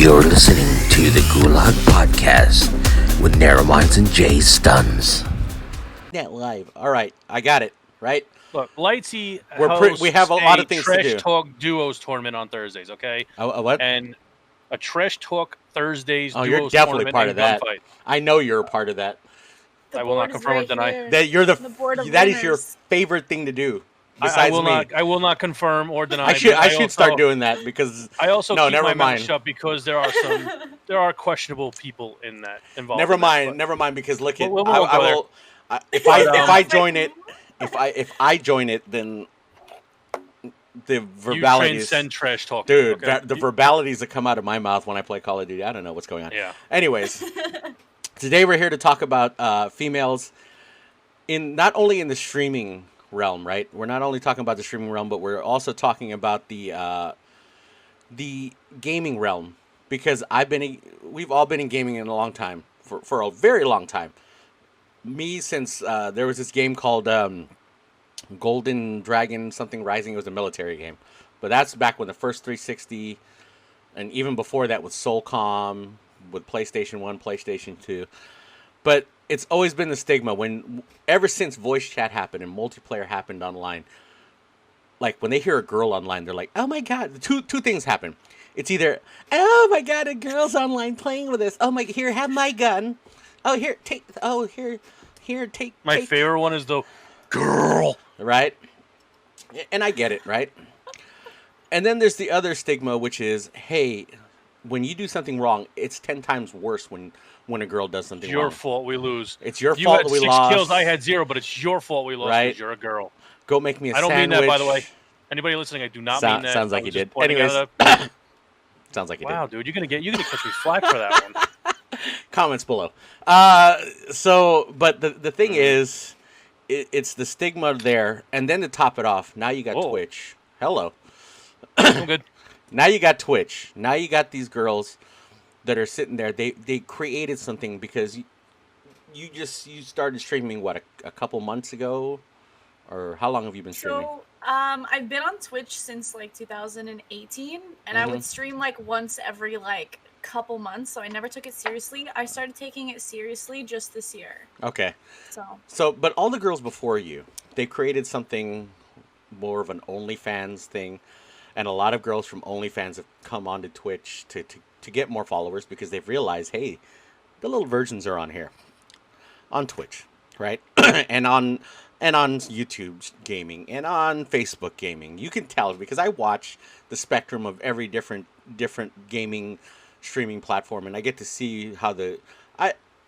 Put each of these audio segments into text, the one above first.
You're listening to the Gulag Podcast with Narrowminds and Jay Stuns. Net live. All right, I got it. Right. Look, Lightsy We have a lot of things to Trash do. Talk Duos tournament on Thursdays, okay? A what? And a Trash Talk Thursdays Oh, Duos you're definitely tournament part of and that. gunfight. I know you're a part of that. I will not confirm or deny. That you're the board of that is your winners. favorite thing to do. I Besides will me, not. I will not confirm or deny. I should but start doing that because I also no, keep never my mind. mouth shut because there are questionable people in that involved. Never in that, mind, never mind. Because look, We'll I go will. If I join it, if I join it, then the you verbalities, transcend Trash Talk, dude. okay? The verbalities that come out of my mouth when I play Call of Duty, I don't know what's going on. Yeah. Anyways, today we're here to talk about females in not only in the streaming realm, right? We're not only talking about the streaming realm, but we're also talking about the gaming realm because we've all been in gaming in a long time for a very long time. Me since there was this game called Golden Dragon something Rising. It was a military game, but that's back when the first 360, and even before that with Soulcom, with PlayStation 1, PlayStation 2. But it's always been the stigma ever since voice chat happened and multiplayer happened online. Like when they hear a girl online, they're like, "Oh my god!" Two things happen. It's either, "Oh my god, a girl's online playing with us." "Oh my, here, have my gun." "Oh here, take." "Oh here, take." My favorite one is the girl, right? And I get it, right? And then there's the other stigma, which is, hey, when you do something wrong, it's 10 times worse when a girl does something it's your wrong. fault we lose. It's your You fault had that we 6 lost. kills, I had 0, but it's your fault we lost Right. because you're a girl. Go make me a I don't sandwich. mean that, by the way. Anybody listening, I do not mean that. Sounds like I you was just did. pointing Anyways, out that- sounds like you did. wow, dude, you're gonna catch me flack for that one. Comments below. But the thing is, it's the stigma there, and then to top it off, now you got Whoa. Twitch. Hello. I'm good. Now you got Twitch. Now you got these girls that are sitting there. They created something because you started streaming what a couple months ago, or how long have you been streaming? So, I've been on Twitch since like 2018, and I would stream like once every like couple months. So I never took it seriously. I started taking it seriously just this year. Okay. So, But all the girls before you, they created something more of an OnlyFans thing, and a lot of girls from OnlyFans have come onto Twitch to get more followers because they've realized, hey, the little virgins are on here, on Twitch, right? and on YouTube gaming and on Facebook gaming. You can tell because I watch the spectrum of every different gaming streaming platform, and I get to see how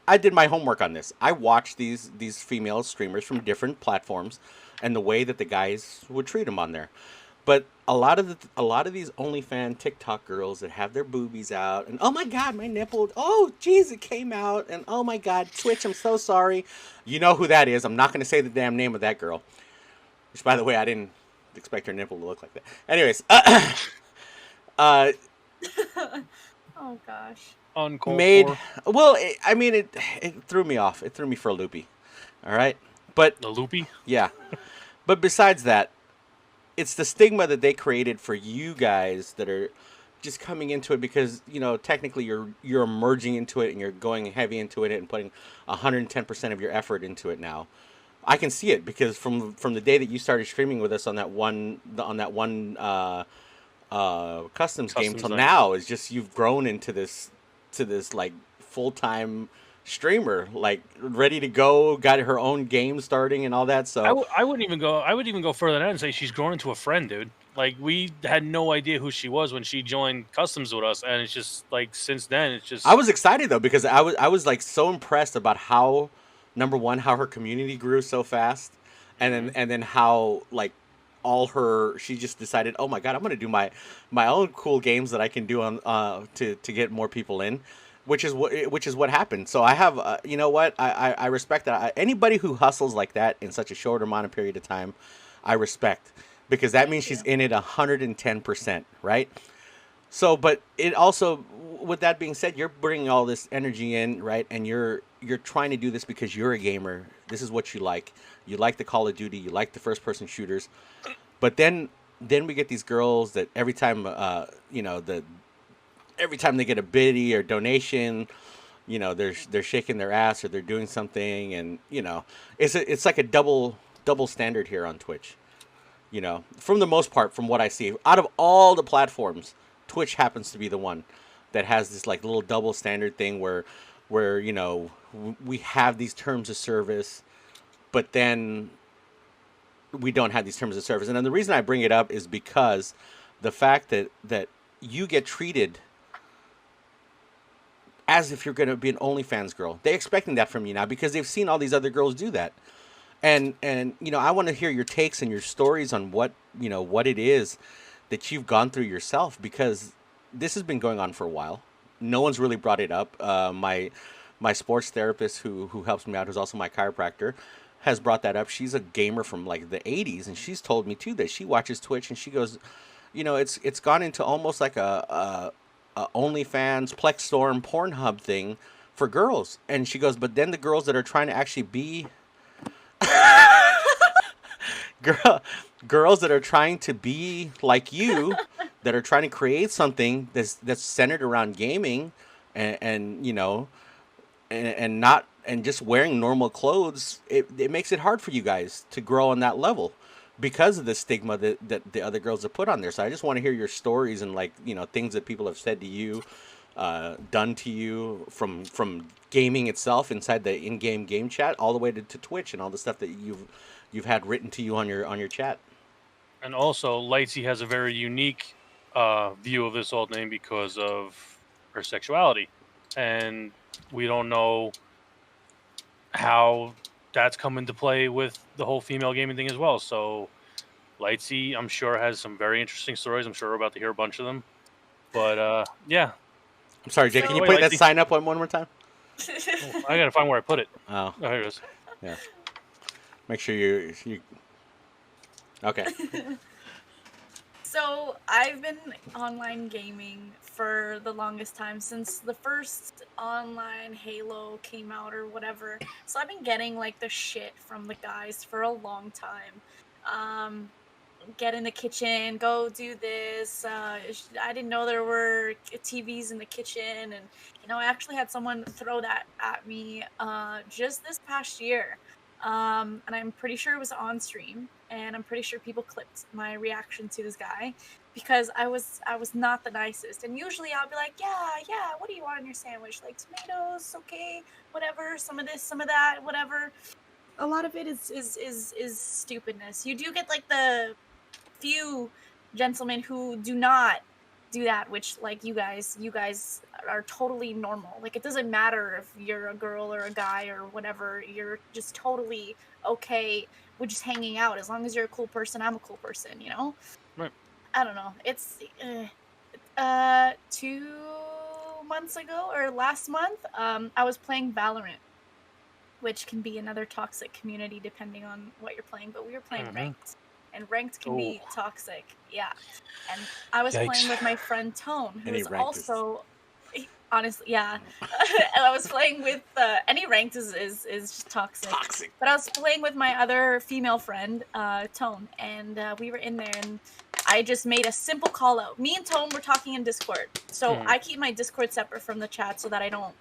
I did my homework on this. I watched these female streamers from different platforms and the way that the guys would treat them on there. But a lot of these OnlyFans TikTok girls that have their boobies out and, oh my god, my nipple, oh jeez, it came out, and oh my god, Twitch, I'm so sorry. You know who that is. I'm not going to say the damn name of that girl. Which, by the way, I didn't expect her nipple to look like that. Anyways, oh gosh. Uncalled made for. well. It threw me off. It threw me for a loopy. All right, but The loopy. yeah. But besides that, it's the stigma that they created for you guys that are just coming into it because, technically you're emerging into it and you're going heavy into it and putting 110% of your effort into it now. I can see it because from the day that you started streaming with us on that one customs game till night. now, is just you've grown into this like full-time streamer, like ready to go, got her own game starting and all that. So I wouldn't even go. I would even go further than that and say she's grown into a friend, dude. Like we had no idea who she was when she joined customs with us, and it's just like since then, it's just. I was excited though because I was like so impressed about how, number one, how her community grew so fast, and then how like she just decided, oh my god, I'm gonna do my own cool games that I can do on to get more people in. Which is what happened. So I have, you know what? I respect that. Anybody who hustles like that in such a short amount of period of time, I respect because that means she's in it 110%, right? So, but it also, with that being said, you're bringing all this energy in, right? And you're trying to do this because you're a gamer. This is what you like. You like the Call of Duty. You like the first-person shooters. But then we get these girls that every time, every time they get a biddy or donation, they're shaking their ass or they're doing something, and it's like a double standard here on Twitch. From the most part, from what I see, out of all the platforms, Twitch happens to be the one that has this like little double standard thing where we have these terms of service, but then we don't have these terms of service. And then the reason I bring it up is because the fact that you get treated as if you're going to be an OnlyFans girl. They're expecting that from you now because they've seen all these other girls do that. And I want to hear your takes and your stories on what it is that you've gone through yourself, because this has been going on for a while. No one's really brought it up. My sports therapist who helps me out, who's also my chiropractor, has brought that up. She's a gamer from like the 80s, and she's told me too that she watches Twitch, and she goes, it's gone into almost like a OnlyFans, Plex Storm, Pornhub thing for girls. And she goes, but then the girls that are trying to actually be girls that are trying to be like you, that are trying to create something that's centered around gaming and just wearing normal clothes, it makes it hard for you guys to grow on that level because of the stigma that the other girls have put on there. So I just want to hear your stories and things that people have said to you, done to you from gaming itself inside the in-game game chat all the way to Twitch and all the stuff that you've had written to you on your chat. And also, Lightsy has a very unique view of this old name because of her sexuality, and we don't know how that's come into play with the whole female gaming thing as well. So Lightsy, I'm sure, has some very interesting stories. I'm sure we're about to hear a bunch of them. But yeah. I'm sorry, Jake. Can you put that sign up one more time? Oh, I gotta find where I put it. Oh, here it is. Yeah. Make sure you. Okay. So I've been online gaming for the longest time, since the first online Halo came out or whatever. So I've been getting like the shit from the guys for a long time. Get in the kitchen, go do this. I didn't know there were TVs in the kitchen, and I actually had someone throw that at me just this past year. And I'm pretty sure it was on stream, and I'm pretty sure people clipped my reaction to this guy because I was not the nicest. And usually I'll be like, yeah, what do you want in your sandwich? Like tomatoes, okay, whatever, some of this, some of that, whatever. A lot of it is stupidness. You do get like the few gentlemen who do not do that, which like you guys are totally normal. Like it doesn't matter if you're a girl or a guy or whatever, you're just totally okay with just hanging out as long as you're a cool person. I'm a cool person, Right. I don't know. It's 2 months ago or last month, I was playing Valorant, which can be another toxic community depending on what you're playing, but we were playing ranked. And ranked can be toxic, yeah. And I was playing with my friend Tone, who is also, honestly, yeah. And I was playing with any ranked is just toxic. But I was playing with my other female friend, Tone, and we were in there, and I just made a simple call out. Me and Tone were talking in Discord, so I keep my Discord separate from the chat so that I don't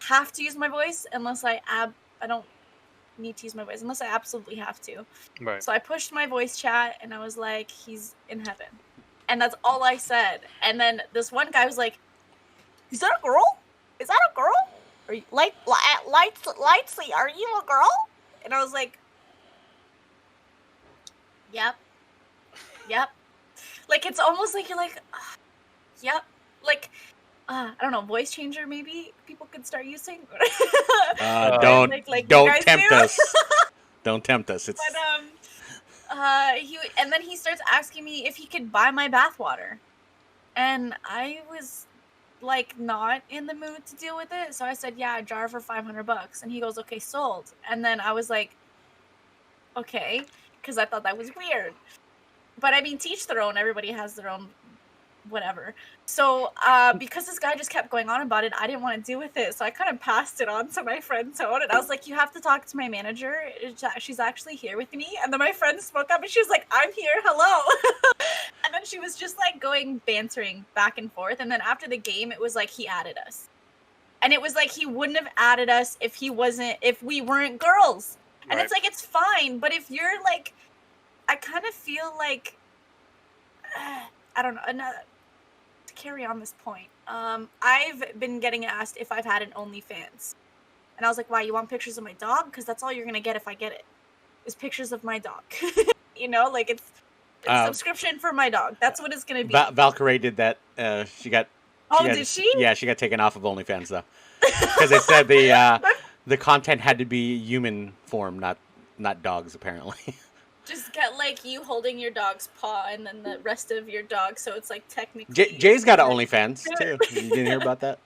have to use my voice unless I don't need to use my voice unless I absolutely have to. Right. So I pushed my voice chat and I was like, he's in heaven. And that's all I said. And then this one guy was like, is that a girl? Is that a girl? Are you Lightsy, are you a girl? And I was like, yep. Like it's almost like you're like, yep. Like I don't know, voice changer maybe people could start using. Don't tempt us. Don't tempt us. It's... But and then he starts asking me if he could buy my bathwater, and I was like not in the mood to deal with it, so I said, yeah, a jar for $500. And he goes, okay, sold. And then I was like, okay, because I thought that was weird. But I mean, teach their own. Everybody has their own whatever. So because this guy just kept going on about it, I didn't want to deal with it, so I kind of passed it on to my friend Tone, and I was like, you have to talk to my manager, she's actually here with me. And then my friend spoke up and she was like, I'm here, hello. And then she was just like going bantering back and forth, and then after the game, it was like he added us, and it was like he wouldn't have added us if we weren't girls, and it's like it's fine, but if you're like, I kind of feel like I don't know. To carry on this point, I've been getting asked if I've had an OnlyFans, and I was like, "Why? You want pictures of my dog? Because that's all you're gonna get if I get it, is pictures of my dog." You know, like it's a subscription for my dog. That's what it's gonna be. Valkyrie did that. She got. Did she? Yeah, she got taken off of OnlyFans though, because they said the content had to be human form, not dogs apparently. Just get like you holding your dog's paw and then the rest of your dog, so it's like technically. Jay's got an OnlyFans too. You didn't hear about that?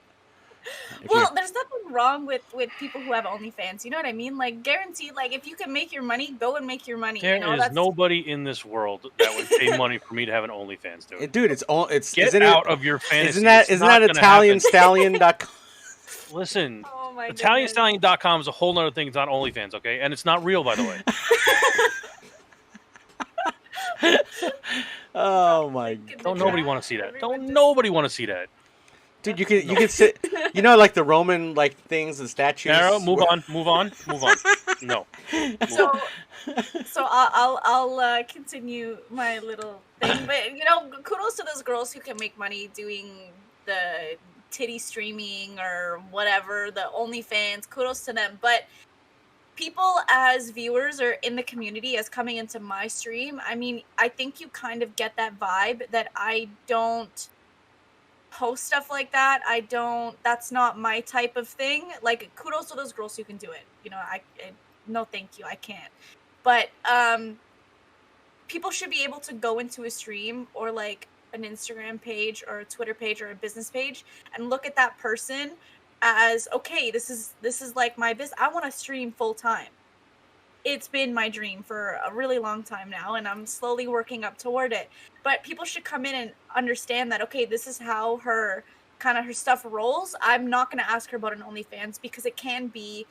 Well, there's nothing wrong with people who have OnlyFans. You know what I mean? Like, guaranteed. Like, if you can make your money, go and make your money. There is nobody in this world that would pay money for me to have an OnlyFans, dude. Dude, it's get out of your fantasy. Isn't that ItalianStallion.com? Listen, oh my ItalianStallion.com is a whole other thing. It's not OnlyFans, okay? And it's not real, by the way. Oh my god! Don't nobody want to see that. Don't nobody want to see that. Dude, you can sit. You know, like the Roman like things and statues. Narrow, move on. No. So I'll continue my little thing, but you know, kudos to those girls who can make money doing the titty streaming or whatever, the OnlyFans. Kudos to them, but people as viewers or in the community as coming into my stream, I mean, I think you kind of get that vibe that I don't post stuff like that. That's not my type of thing. Like, kudos to those girls who can do it. You know, no thank you, I can't. But people should be able to go into a stream or like an Instagram page or a Twitter page or a business page and look at that person as, okay, this is like my business. I want to stream full time. It's been my dream for a really long time now, and I'm slowly working up toward it. But people should come in and understand that, okay, this is how her stuff rolls. I'm not going to ask her about an OnlyFans because it can be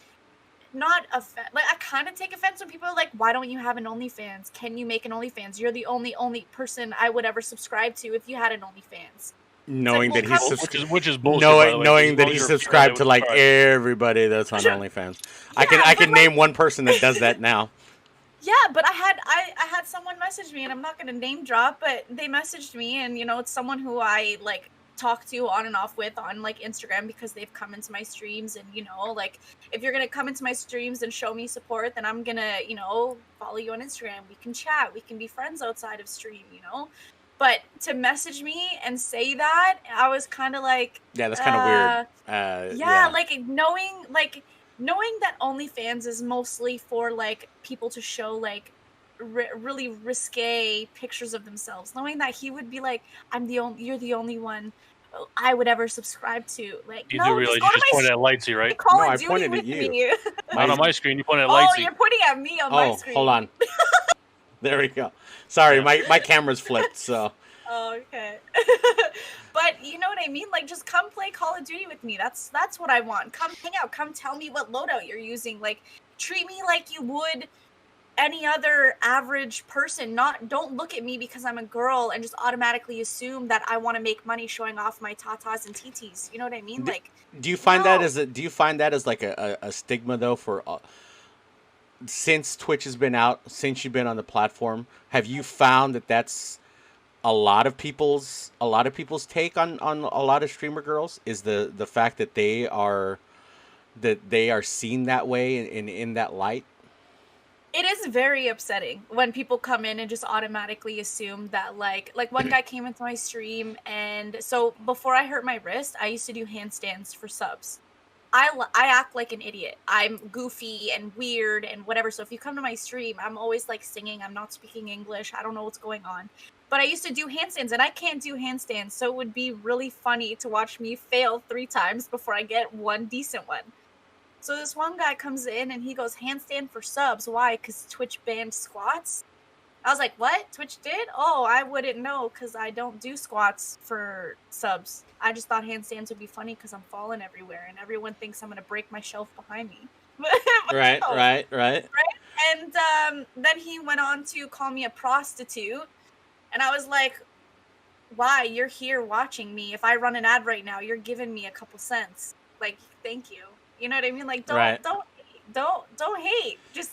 not like, I kind of take offense when people are like, why don't you have an OnlyFans? Can you make an OnlyFans? You're the only person I would ever subscribe to if you had an OnlyFans. Knowing that he's which is bullshit. Knowing that he's subscribed to like everybody that's on OnlyFans. Yeah, I can name one person that does that now. Yeah, but I had someone message me, and I'm not gonna name drop, but they messaged me, and you know, it's someone who I like talk to on and off with on like Instagram because they've come into my streams, and you know, like if you're gonna come into my streams and show me support, then I'm gonna, you know, follow you on Instagram. We can chat, we can be friends outside of stream, you know. But to message me and say that, I was kind of like, yeah, that's kind of weird. Yeah, like knowing that OnlyFans is mostly for like people to show like really risque pictures of themselves. Knowing that he would be like, you're the only one I would ever subscribe to. Like, you do realize you just pointed at Lightsy, right? No, I pointed at you. Not on my screen. You pointed at Lightsy. Oh, you're pointing at me on my screen. Hold on. There we go. Sorry, my camera's flipped, so. Oh, okay. But you know what I mean? Like, just come play Call of Duty with me. That's what I want. Come hang out. Come tell me what loadout you're using. Like, treat me like you would any other average person. Don't look at me because I'm a girl and just automatically assume that I want to make money showing off my tatas and TTs. You know what I mean? Do you find that as like a stigma though for since Twitch has been out, since you've been on the platform, have you found that that's a lot of people's take on a lot of streamer girls is the fact that they are seen that way in that light? It is very upsetting when people come in and just automatically assume that like one guy came into my stream, and so before I hurt my wrist, I used to do handstands for subs. I act like an idiot. I'm goofy and weird and whatever. So if you come to my stream, I'm always like singing. I'm not speaking English. I don't know what's going on. But I used to do handstands, and I can't do handstands. So it would be really funny to watch me fail 3 times before I get one decent one. So this one guy comes in and he goes, handstand for subs. Why? Because Twitch banned squats. I was like, what? Twitch did? Oh, I wouldn't know because I don't do squats for subs. I just thought handstands would be funny because I'm falling everywhere and everyone thinks I'm going to break my shelf behind me. Right. And then he went on to call me a prostitute. And I was like, why? You're here watching me. If I run an ad right now, you're giving me a couple cents. Like, thank you. You know what I mean? Like, Right. don't hate. Just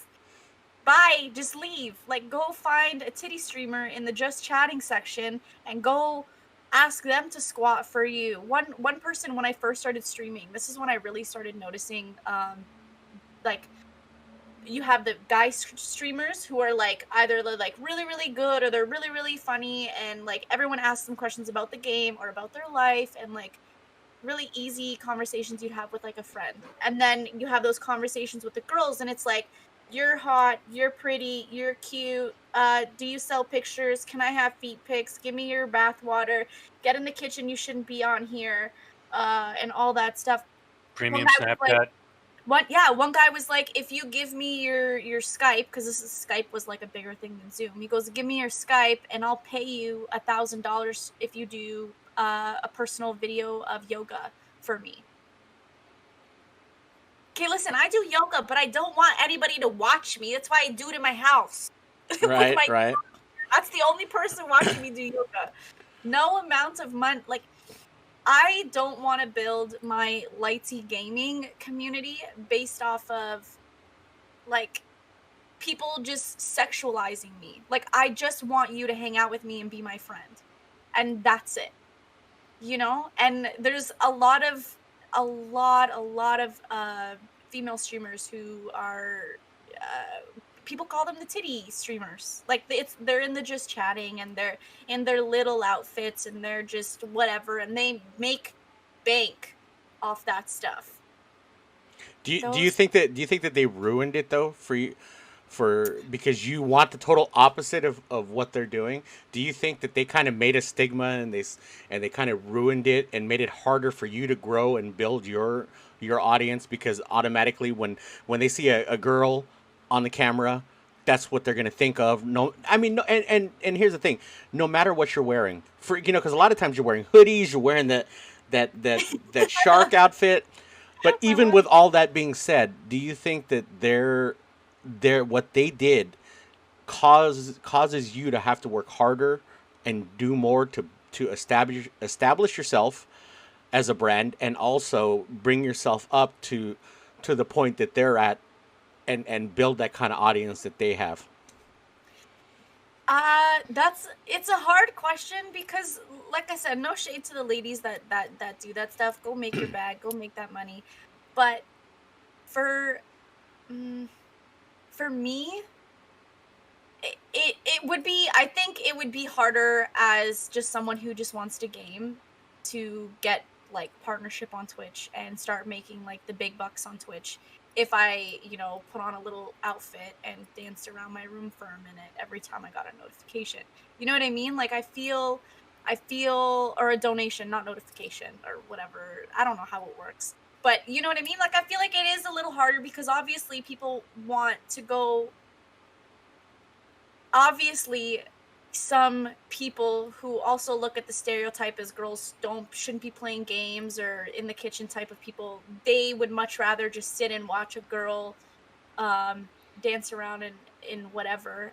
bye. Just leave. Like, go find a titty streamer in the just chatting section and go ask them to squat for you. One person, when I first started streaming, this is when I really started noticing, like, you have the guy streamers who are like either they're like really really good or they're really really funny, and like everyone asks them questions about the game or about their life, and like really easy conversations you'd have with like a friend. And then you have those conversations with the girls, and it's like, you're hot, you're pretty, you're cute, do you sell pictures, can I have feet pics, give me your bath water, get in the kitchen, you shouldn't be on here, and all that stuff. Premium One guy was like, Snapchat. one guy was like, if you give me your Skype, because Skype was like a bigger thing than Zoom. He goes, give me your Skype and I'll pay you $1,000 if you do a personal video of yoga for me. Okay, listen, I do yoga, but I don't want anybody to watch me. That's why I do it in my house. Right. Right. That's the only person watching me do yoga. No amount of money, like, I don't want to build my Lightsygaming community based off of, like, people just sexualizing me. Like, I just want you to hang out with me and be my friend. And that's it. You know? And there's a lot of female streamers who are, people call them the titty streamers. Like, they're in the just chatting, and they're in their little outfits, and they're just whatever, and they make bank off that stuff. Do you think that they ruined it though for you, because you want the total opposite of what they're doing? Do you think that they kind of made a stigma, and they kind of ruined it and made it harder for you to grow and build your audience, because automatically when they see a girl on the camera, that's what they're gonna think of? No, I mean, no, and here's the thing: no matter what you're wearing, because a lot of times you're wearing hoodies, you're wearing that shark outfit. But even with all that being said, do you think that they're what they did causes you to have to work harder and do more to establish yourself as a brand, and also bring yourself up to the point that they're at, and build that kind of audience that they have? It's a hard question, because like I said, no shade to the ladies that do that stuff. Go make your bag, go make that money. But for me, it would be, I think it would be harder as just someone who just wants to game to get like partnership on Twitch and start making like the big bucks on Twitch if I, put on a little outfit and danced around my room for a minute every time I got a notification. You know what I mean? Like, I feel, or a donation, not notification or whatever. I don't know how it works, but you know what I mean? Like, I feel like it is a little harder, because obviously people want to go, obviously some people who also look at the stereotype as girls shouldn't be playing games or in the kitchen type of people, they would much rather just sit and watch a girl dance around in whatever,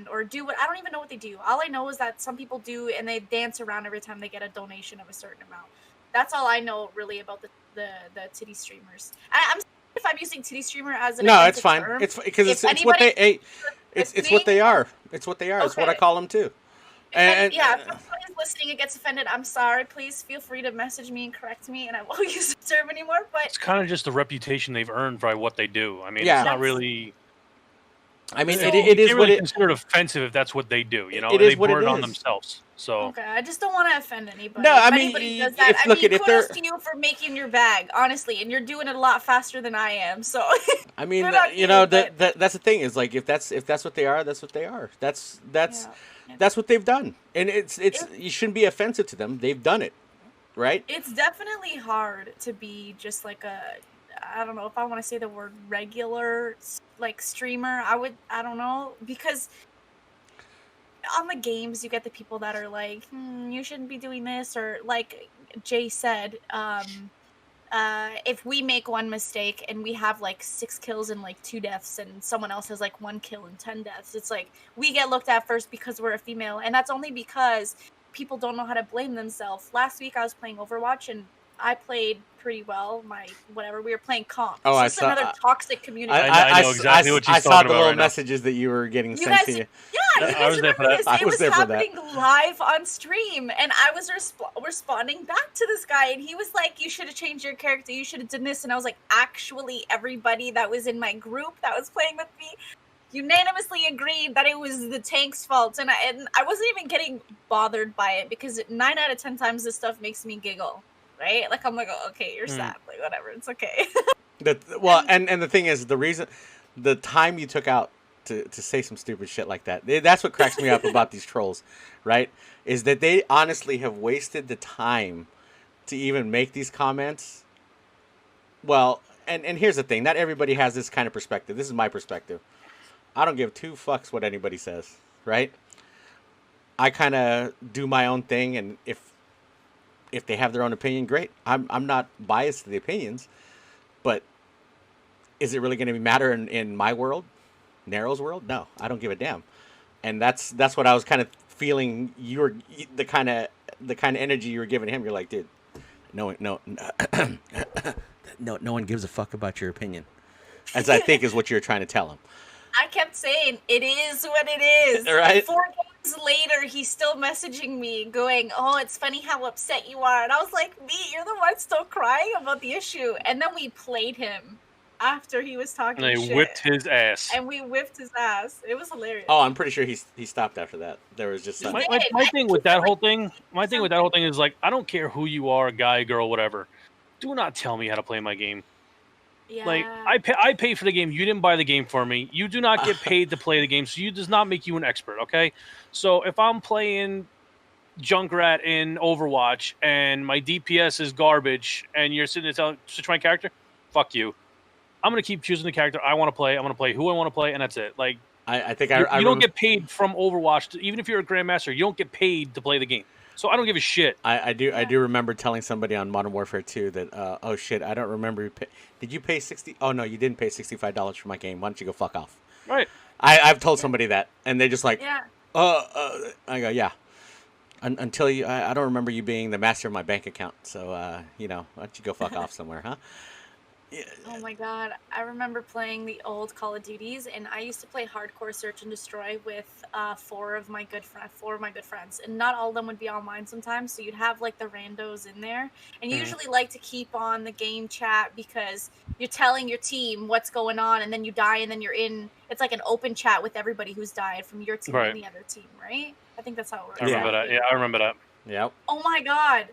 or do what, I don't even know what they do. All I know is that some people do, and they dance around every time they get a donation of a certain amount. That's all I know really about the titty streamers. I'm sorry if I'm using titty streamer as an No, it's fine. term. It's because it's what they it's what they are. It's what they are. It's what I call them too. If somebody is listening and gets offended, I'm sorry. Please feel free to message me and correct me, and I won't use the term anymore. But it's kind of just the reputation they've earned by what they do. I mean, Yeah. it's not really. I mean, So it you is can't what really it. consider it offensive if that's what they do. It They is what brought it it on is. themselves. So okay, I just don't want to offend anybody. No, I if mean, anybody does that, if kudos they're- to you for making your bag, honestly, and you're doing it a lot faster than I am. So I mean, Good on you, but- that's the thing, is like, if that's what they are, that's what they are. That's what they've done, and it's you shouldn't be offensive to them. They've done it, right? it's definitely hard to be just like I don't know if I want to say the word regular, like, streamer. I don't know, because on the games you get the people that are like, you shouldn't be doing this, or like Jay said, if we make one mistake and we have like 6 kills and like 2 deaths, and someone else has like 1 kill and 10 deaths, it's like we get looked at first because we're a female, and that's only because people don't know how to blame themselves. Last week I was playing Overwatch and I played pretty well. We were playing comp. Oh, This I is saw. another toxic community. I know exactly what she's I saw talking the about little right now. messages that you were getting You sent guys, to you. yeah, you I guys was there for remember that. this? I It was was there for that. happening live on stream, and I was responding back to this guy, and he was like, "You should have changed your character. You should have done this." And I was like, "Actually, everybody that was in my group that was playing with me unanimously agreed that it was the tank's fault," and I wasn't even getting bothered by it because 9 out of 10 times this stuff makes me giggle, right? Like I'm like, oh, okay, you're sad, like whatever, it's okay. And the thing is, the time you took out to say some stupid shit like that's what cracks me up about these trolls, right? Is that they honestly have wasted the time to even make these comments. Well, and here's the thing, not everybody has this kind of perspective. This is my perspective. I don't give two fucks what anybody says, right? I kind of do my own thing, and if they have their own opinion, great. I'm not biased to the opinions, but is it really going to matter in my world, Narrow's world? No, I don't give a damn. And that's what I was kind of feeling. The kind of energy you were giving him. You're like, dude, no, one gives a fuck about your opinion, as I think is what you're trying to tell him. I kept saying, it is what it is. Right? 4 games later, he's still messaging me going, oh, it's funny how upset you are. And I was like, me, you're the one still crying about the issue. And then we played him after he was talking shit. And they whipped his ass. And we whipped his ass. It was hilarious. Oh, I'm pretty sure he stopped after that. There was just my thing with that whole thing. My thing with that whole thing is like, I don't care who you are, guy, girl, whatever. Do not tell me how to play my game. Yeah. Like I pay for the game. You didn't buy the game for me. You do not get paid to play the game, so you does not make you an expert. Okay, so if I'm playing Junkrat in Overwatch and my DPS is garbage, and you're sitting there telling switch my character, fuck you. I'm gonna keep choosing the character I want to play. I'm gonna play who I want to play, and that's it. Like I think you don't get paid from Overwatch. Even if you're a grandmaster, you don't get paid to play the game. So I don't give a shit. I do remember telling somebody on Modern Warfare 2 that oh shit, I don't remember. Did you pay 60? Oh no, you didn't pay $65 for my game. Why don't you go fuck off? Right. I've told somebody that, and they're just like, yeah. I go, yeah. Until you, I don't remember you being the master of my bank account. So why don't you go fuck off somewhere, huh? Oh my god, I remember playing the old Call of Duties, and I used to play hardcore search and destroy with 4 of my good friends, and not all of them would be online sometimes, so you'd have like the randos in there, and you usually like to keep on the game chat because you're telling your team what's going on, and then you die, and then it's like an open chat with everybody who's died from your team and the other team, right? I think that's how it works. I remember that. Yeah, I remember that. Yep. Oh my god.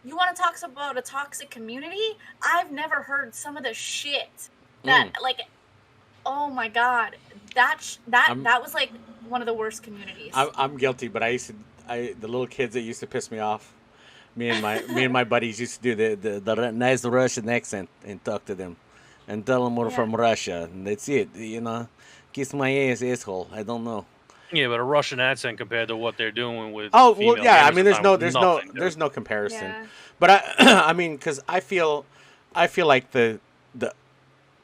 You want to talk about a toxic community? I've never heard some of the shit that, like, oh my god, that was like one of the worst communities. I'm guilty, but the little kids that used to piss me off. Me and my buddies used to do the nice Russian accent and talk to them, and tell them we're from Russia, and that's it. Kiss my ass, asshole. I don't know. Yeah, but a Russian accent compared to what they're doing with I mean, there's no comparison. Yeah. But I mean, because I feel like the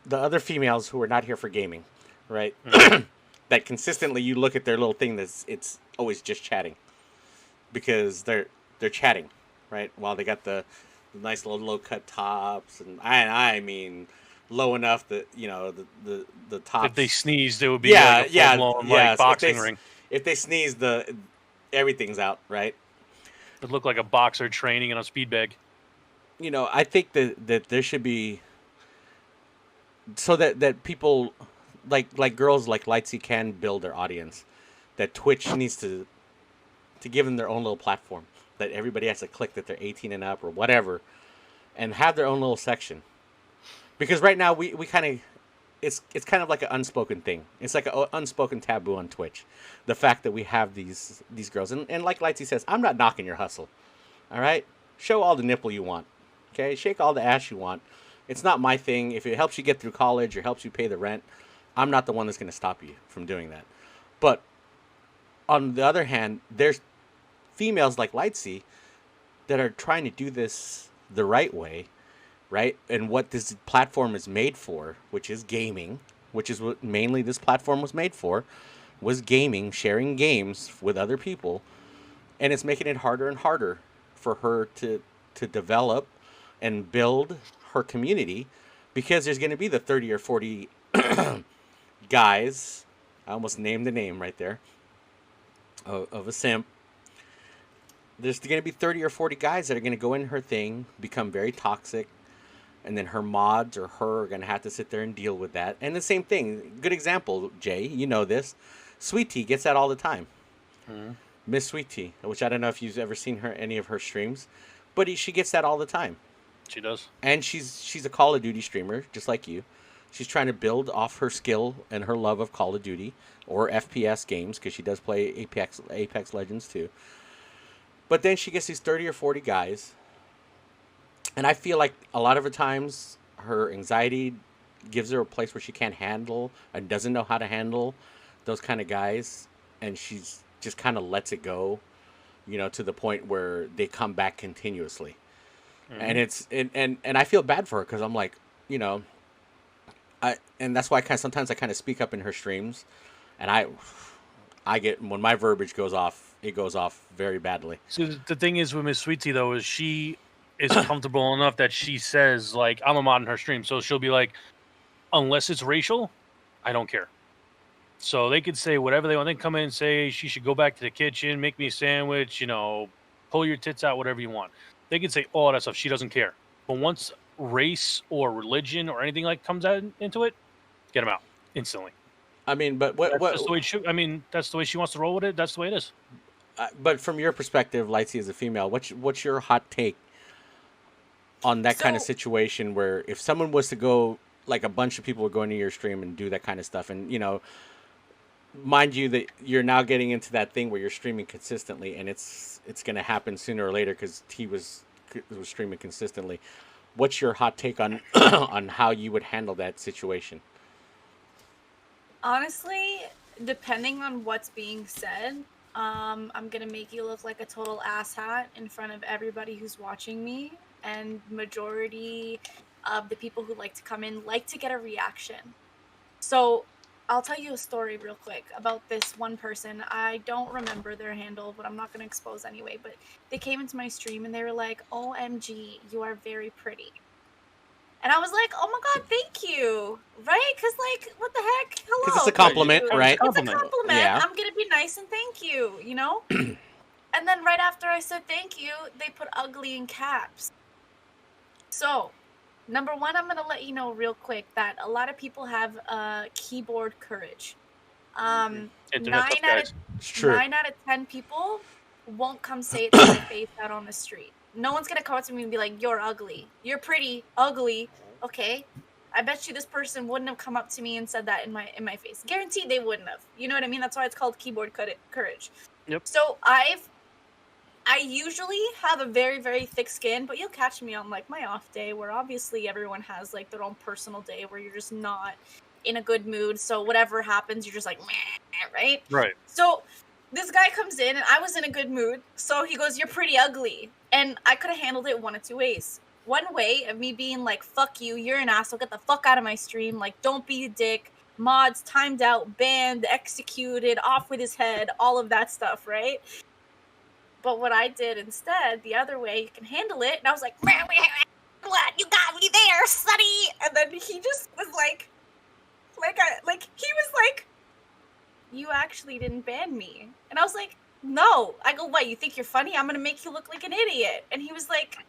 other females who are not here for gaming, right? That consistently you look at their little thing it's always just chatting, because they're chatting, right? While they got the nice little low cut tops, and I mean low enough that the tops. If they sneezed, it would be like a full-blown like boxing ring. If they sneeze, everything's out, right? It looked like a boxer training in a speed bag. I think that there should be, so that people like girls like Lightsy can build their audience, that Twitch needs to give them their own little platform, that everybody has to click that they're 18 and up or whatever, and have their own little section. Because right now we kind of, it's kind of like an unspoken thing. It's like an unspoken taboo on Twitch. The fact that we have these girls. And like Lightsy says, I'm not knocking your hustle. All right? Show all the nipple you want. Okay? Shake all the ass you want. It's not my thing. If it helps you get through college or helps you pay the rent, I'm not the one that's going to stop you from doing that. But on the other hand, there's females like Lightsy that are trying to do this the right way. Right? And what this platform is made for, which is gaming, which is what mainly this platform was made for, was gaming, sharing games with other people. and it's making it harder and harder for her to develop and build her community, because there's going to be the 30 or 40 guys. I almost named the name right there of a simp. There's going to be 30 or 40 guys that are going to go in her thing, become very toxic, and then her mods or her are going to have to sit there and deal with that. And the same thing, good example, Jay, you know this. Sweet Tea gets that all the time. Miss Sweet Tea, which I don't know if you've ever seen her any of her streams, but she gets that all the time. She does. And she's a Call of Duty streamer, just like you. She's trying to build off her skill and her love of Call of Duty or FPS games, because she does play Apex Legends too. But then she gets these 30 or 40 guys, and I feel like a lot of the times her anxiety gives her a place where she can't handle and doesn't know how to handle those kind of guys, and she's just kind of lets it go, to the point where they come back continuously. And it's and I feel bad for her, because I'm like, and that's why sometimes I kind of speak up in her streams, and I get, when my verbiage goes off, it goes off very badly. So the thing is with Miss Sweet Tea, though, is she is comfortable enough that she says, like, I'm a mod in her stream, so she'll be like, unless it's racial, I don't care. So they could say whatever they want. They can come in and say she should go back to the kitchen, make me a sandwich, pull your tits out, whatever you want. They can say all that stuff. She doesn't care. But once race or religion or anything like comes out into it, get them out instantly. I mean, but that's the way that's the way she wants to roll with it. That's the way it is. But from your perspective, Lightsy, as a female, what's your hot take on that kind of situation, where if someone was to go, like a bunch of people are going to your stream and do that kind of stuff, and mind you that you're now getting into that thing where you're streaming consistently, and it's going to happen sooner or later because T was streaming consistently. What's your hot take on on how you would handle that situation? Honestly, depending on what's being said, I'm gonna make you look like a total asshat in front of everybody who's watching me, and majority of the people who like to come in like to get a reaction. So I'll tell you a story real quick about this one person. I don't remember their handle, but I'm not going to expose anyway. But they came into my stream and they were like, OMG, you are very pretty. And I was like, oh my God, thank you. Right? Because, like, what the heck? Hello. Because it's a compliment, right? It's a compliment. Yeah. I'm going to be nice and thank you, And then right after I said thank you, they put ugly in caps. So, number one, I'm going to let you know real quick that a lot of people have keyboard courage. 9 out of 10 people won't come say it to my face out on the street. No one's going to come up to me and be like, you're ugly. You're pretty, ugly. Okay. I bet you this person wouldn't have come up to me and said that in my face. Guaranteed they wouldn't have. You know what I mean? That's why it's called keyboard courage. Yep. So I usually have a very, very thick skin, but you'll catch me on like my off day, where obviously everyone has like their own personal day where you're just not in a good mood. So whatever happens, you're just like, meh, right? Right. So this guy comes in and I was in a good mood. So he goes, you're pretty ugly. And I could have handled it one of two ways. One way of me being like, fuck you, you're an asshole, get the fuck out of my stream. Like, don't be a dick. Mods, timed out, banned, executed, off with his head, all of that stuff, right? But what I did instead, the other way, you can handle it. And I was like, glad you got me there, sonny. And then he just was like, he was like, you actually didn't ban me. And I was like, no. I go, what, you think you're funny? I'm going to make you look like an idiot. And he was like,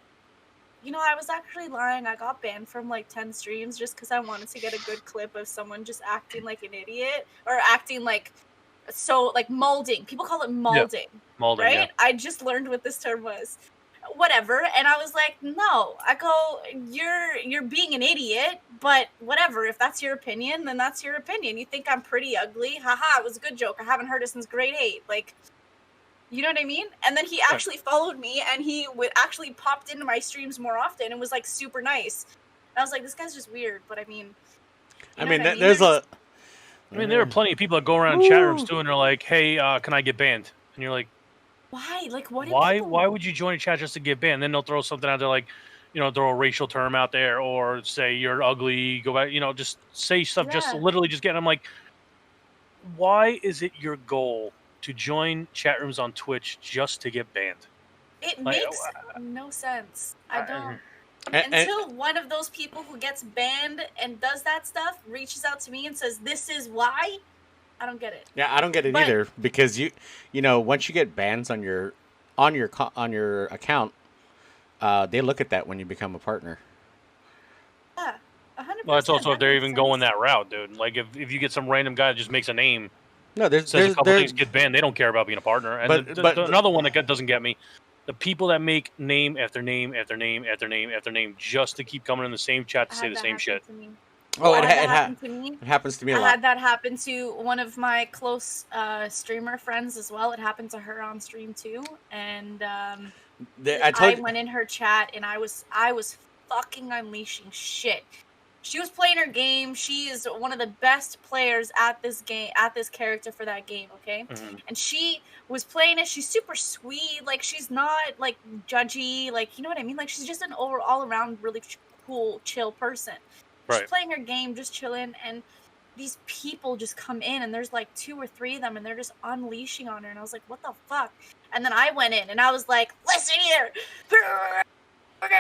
I was actually lying. I got banned from like 10 streams just because I wanted to get a good clip of someone just acting like an idiot or acting like, so like molding. People call it molding. Yeah. Molding, right? yeah. I just learned what this term was. Whatever. And I was like, no. I go, you're being an idiot, but whatever. If that's your opinion, then that's your opinion. You think I'm pretty ugly? Haha, it was a good joke. I haven't heard it since grade 8. Like, you know what I mean? And then he actually followed me, and he actually popped into my streams more often and was like super nice. And I was like, this guy's just weird, but I mean, there are plenty of people that go around chat rooms too, and they're like, "Hey, can I get banned?" And you're like, "Why? Like, what? Why would you join a chat just to get banned?" Then they'll throw something out there like, throw a racial term out there, or say you're ugly. Go back, just say stuff. Just literally just get. I'm like, why is it your goal to join chat rooms on Twitch just to get banned? It Like, makes no sense. I don't. And- Until one of those people who gets banned and does that stuff reaches out to me and says, "This is why," I don't get it. Yeah, I don't get it But- either because you know once you get bans on your account, they look at that when you become a partner. Yeah, 100%. well, it's also if that they're makes even sense. going that route, dude. Like if you get some random guy that just makes a name, No, says a couple things, get banned, they don't care about being a partner. And another one that doesn't get me, the people that make name after name after name after name after name just to keep coming in the same chat to I say had the that same happen shit. to me. Oh, I had that happen to me. It happens to me a I lot. had that happen to one of my close streamer friends as well. It happened to her on stream too, and I went in her chat and I was fucking unleashing shit. She was playing her game. She is one of the best players at this character for that game. Okay, and she was playing it. She's super sweet. Like she's not like judgy. Like you know what I mean. Like she's just an all around really cool, chill person. Right. She's playing her game, just chilling, and these people just come in, and there's like 2 or 3 of them, and they're just unleashing on her, and I was like, what the fuck? And then I went in, and I was like, listen here. And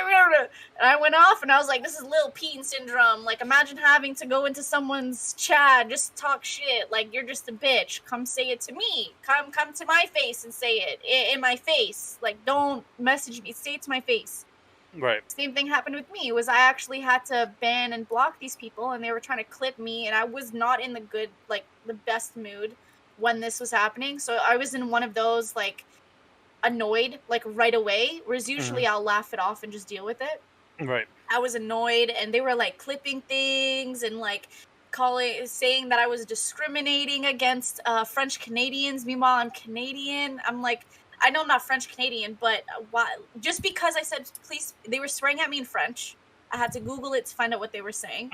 I went off, and I was like, this is Lil Peen syndrome. Like, imagine having to go into someone's chat, just talk shit. Like, you're just a bitch. Come say it to me. Come to my face and say it in my face. Like, don't message me. Say it to my face. Right. Same thing happened with me. Was I actually had to ban and block these people, and they were trying to clip me, and I was not in the best mood when this was happening. So I was in one of those like annoyed like right away, whereas usually I'll laugh it off and just deal with it. Right. I was annoyed, and they were like clipping things and like saying that I was discriminating against French Canadians. Meanwhile, I'm Canadian. I'm like, I know I'm not French Canadian, but why? Just because I said please, they were swearing at me in French. I had to Google it to find out what they were saying.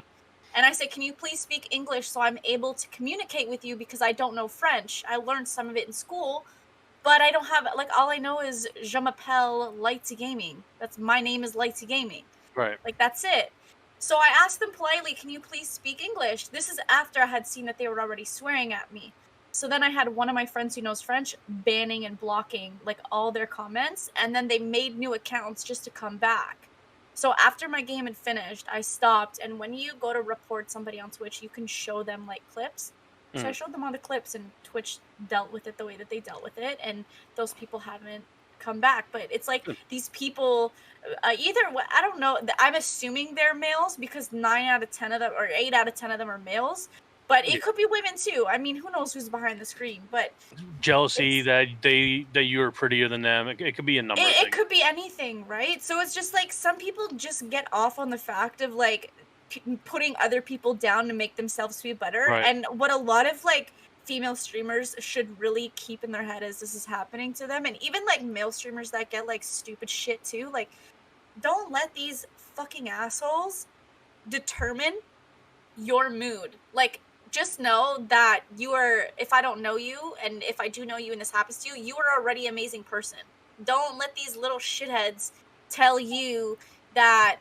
And I said, can you please speak English so I'm able to communicate with you, because I don't know French. I learned some of it in school, but I don't have, like, all I know is je m'appelle Lightsygaming. That's my name is Lightsygaming. Right. Like, that's it. So I asked them politely, can you please speak English? This is after I had seen that they were already swearing at me. So then I had one of my friends who knows French banning and blocking like all their comments, and then they made new accounts just to come back. So after my game had finished, I stopped, and when you go to report somebody on Twitch, you can show them like clips. So I showed them all the clips, and Twitch dealt with it the way that they dealt with it, and those people haven't come back. But it's like these people, either I don't know. I'm assuming they're males because 9 out of 10 of them, or 8 out of 10 of them are males. But it could be women too. I mean, who knows who's behind the screen? But jealousy that you're prettier than them. It could be a number of things. It could be anything, right? So it's just like some people just get off on the fact of like putting other people down to make themselves feel better. Right. And what a lot of like female streamers should really keep in their head as this is happening to them, and even like male streamers that get like stupid shit too. Like, don't let these fucking assholes determine your mood. Like, just know that you are, if I don't know you, and if I do know you and this happens to you, you are already an amazing person. Don't let these little shitheads tell you that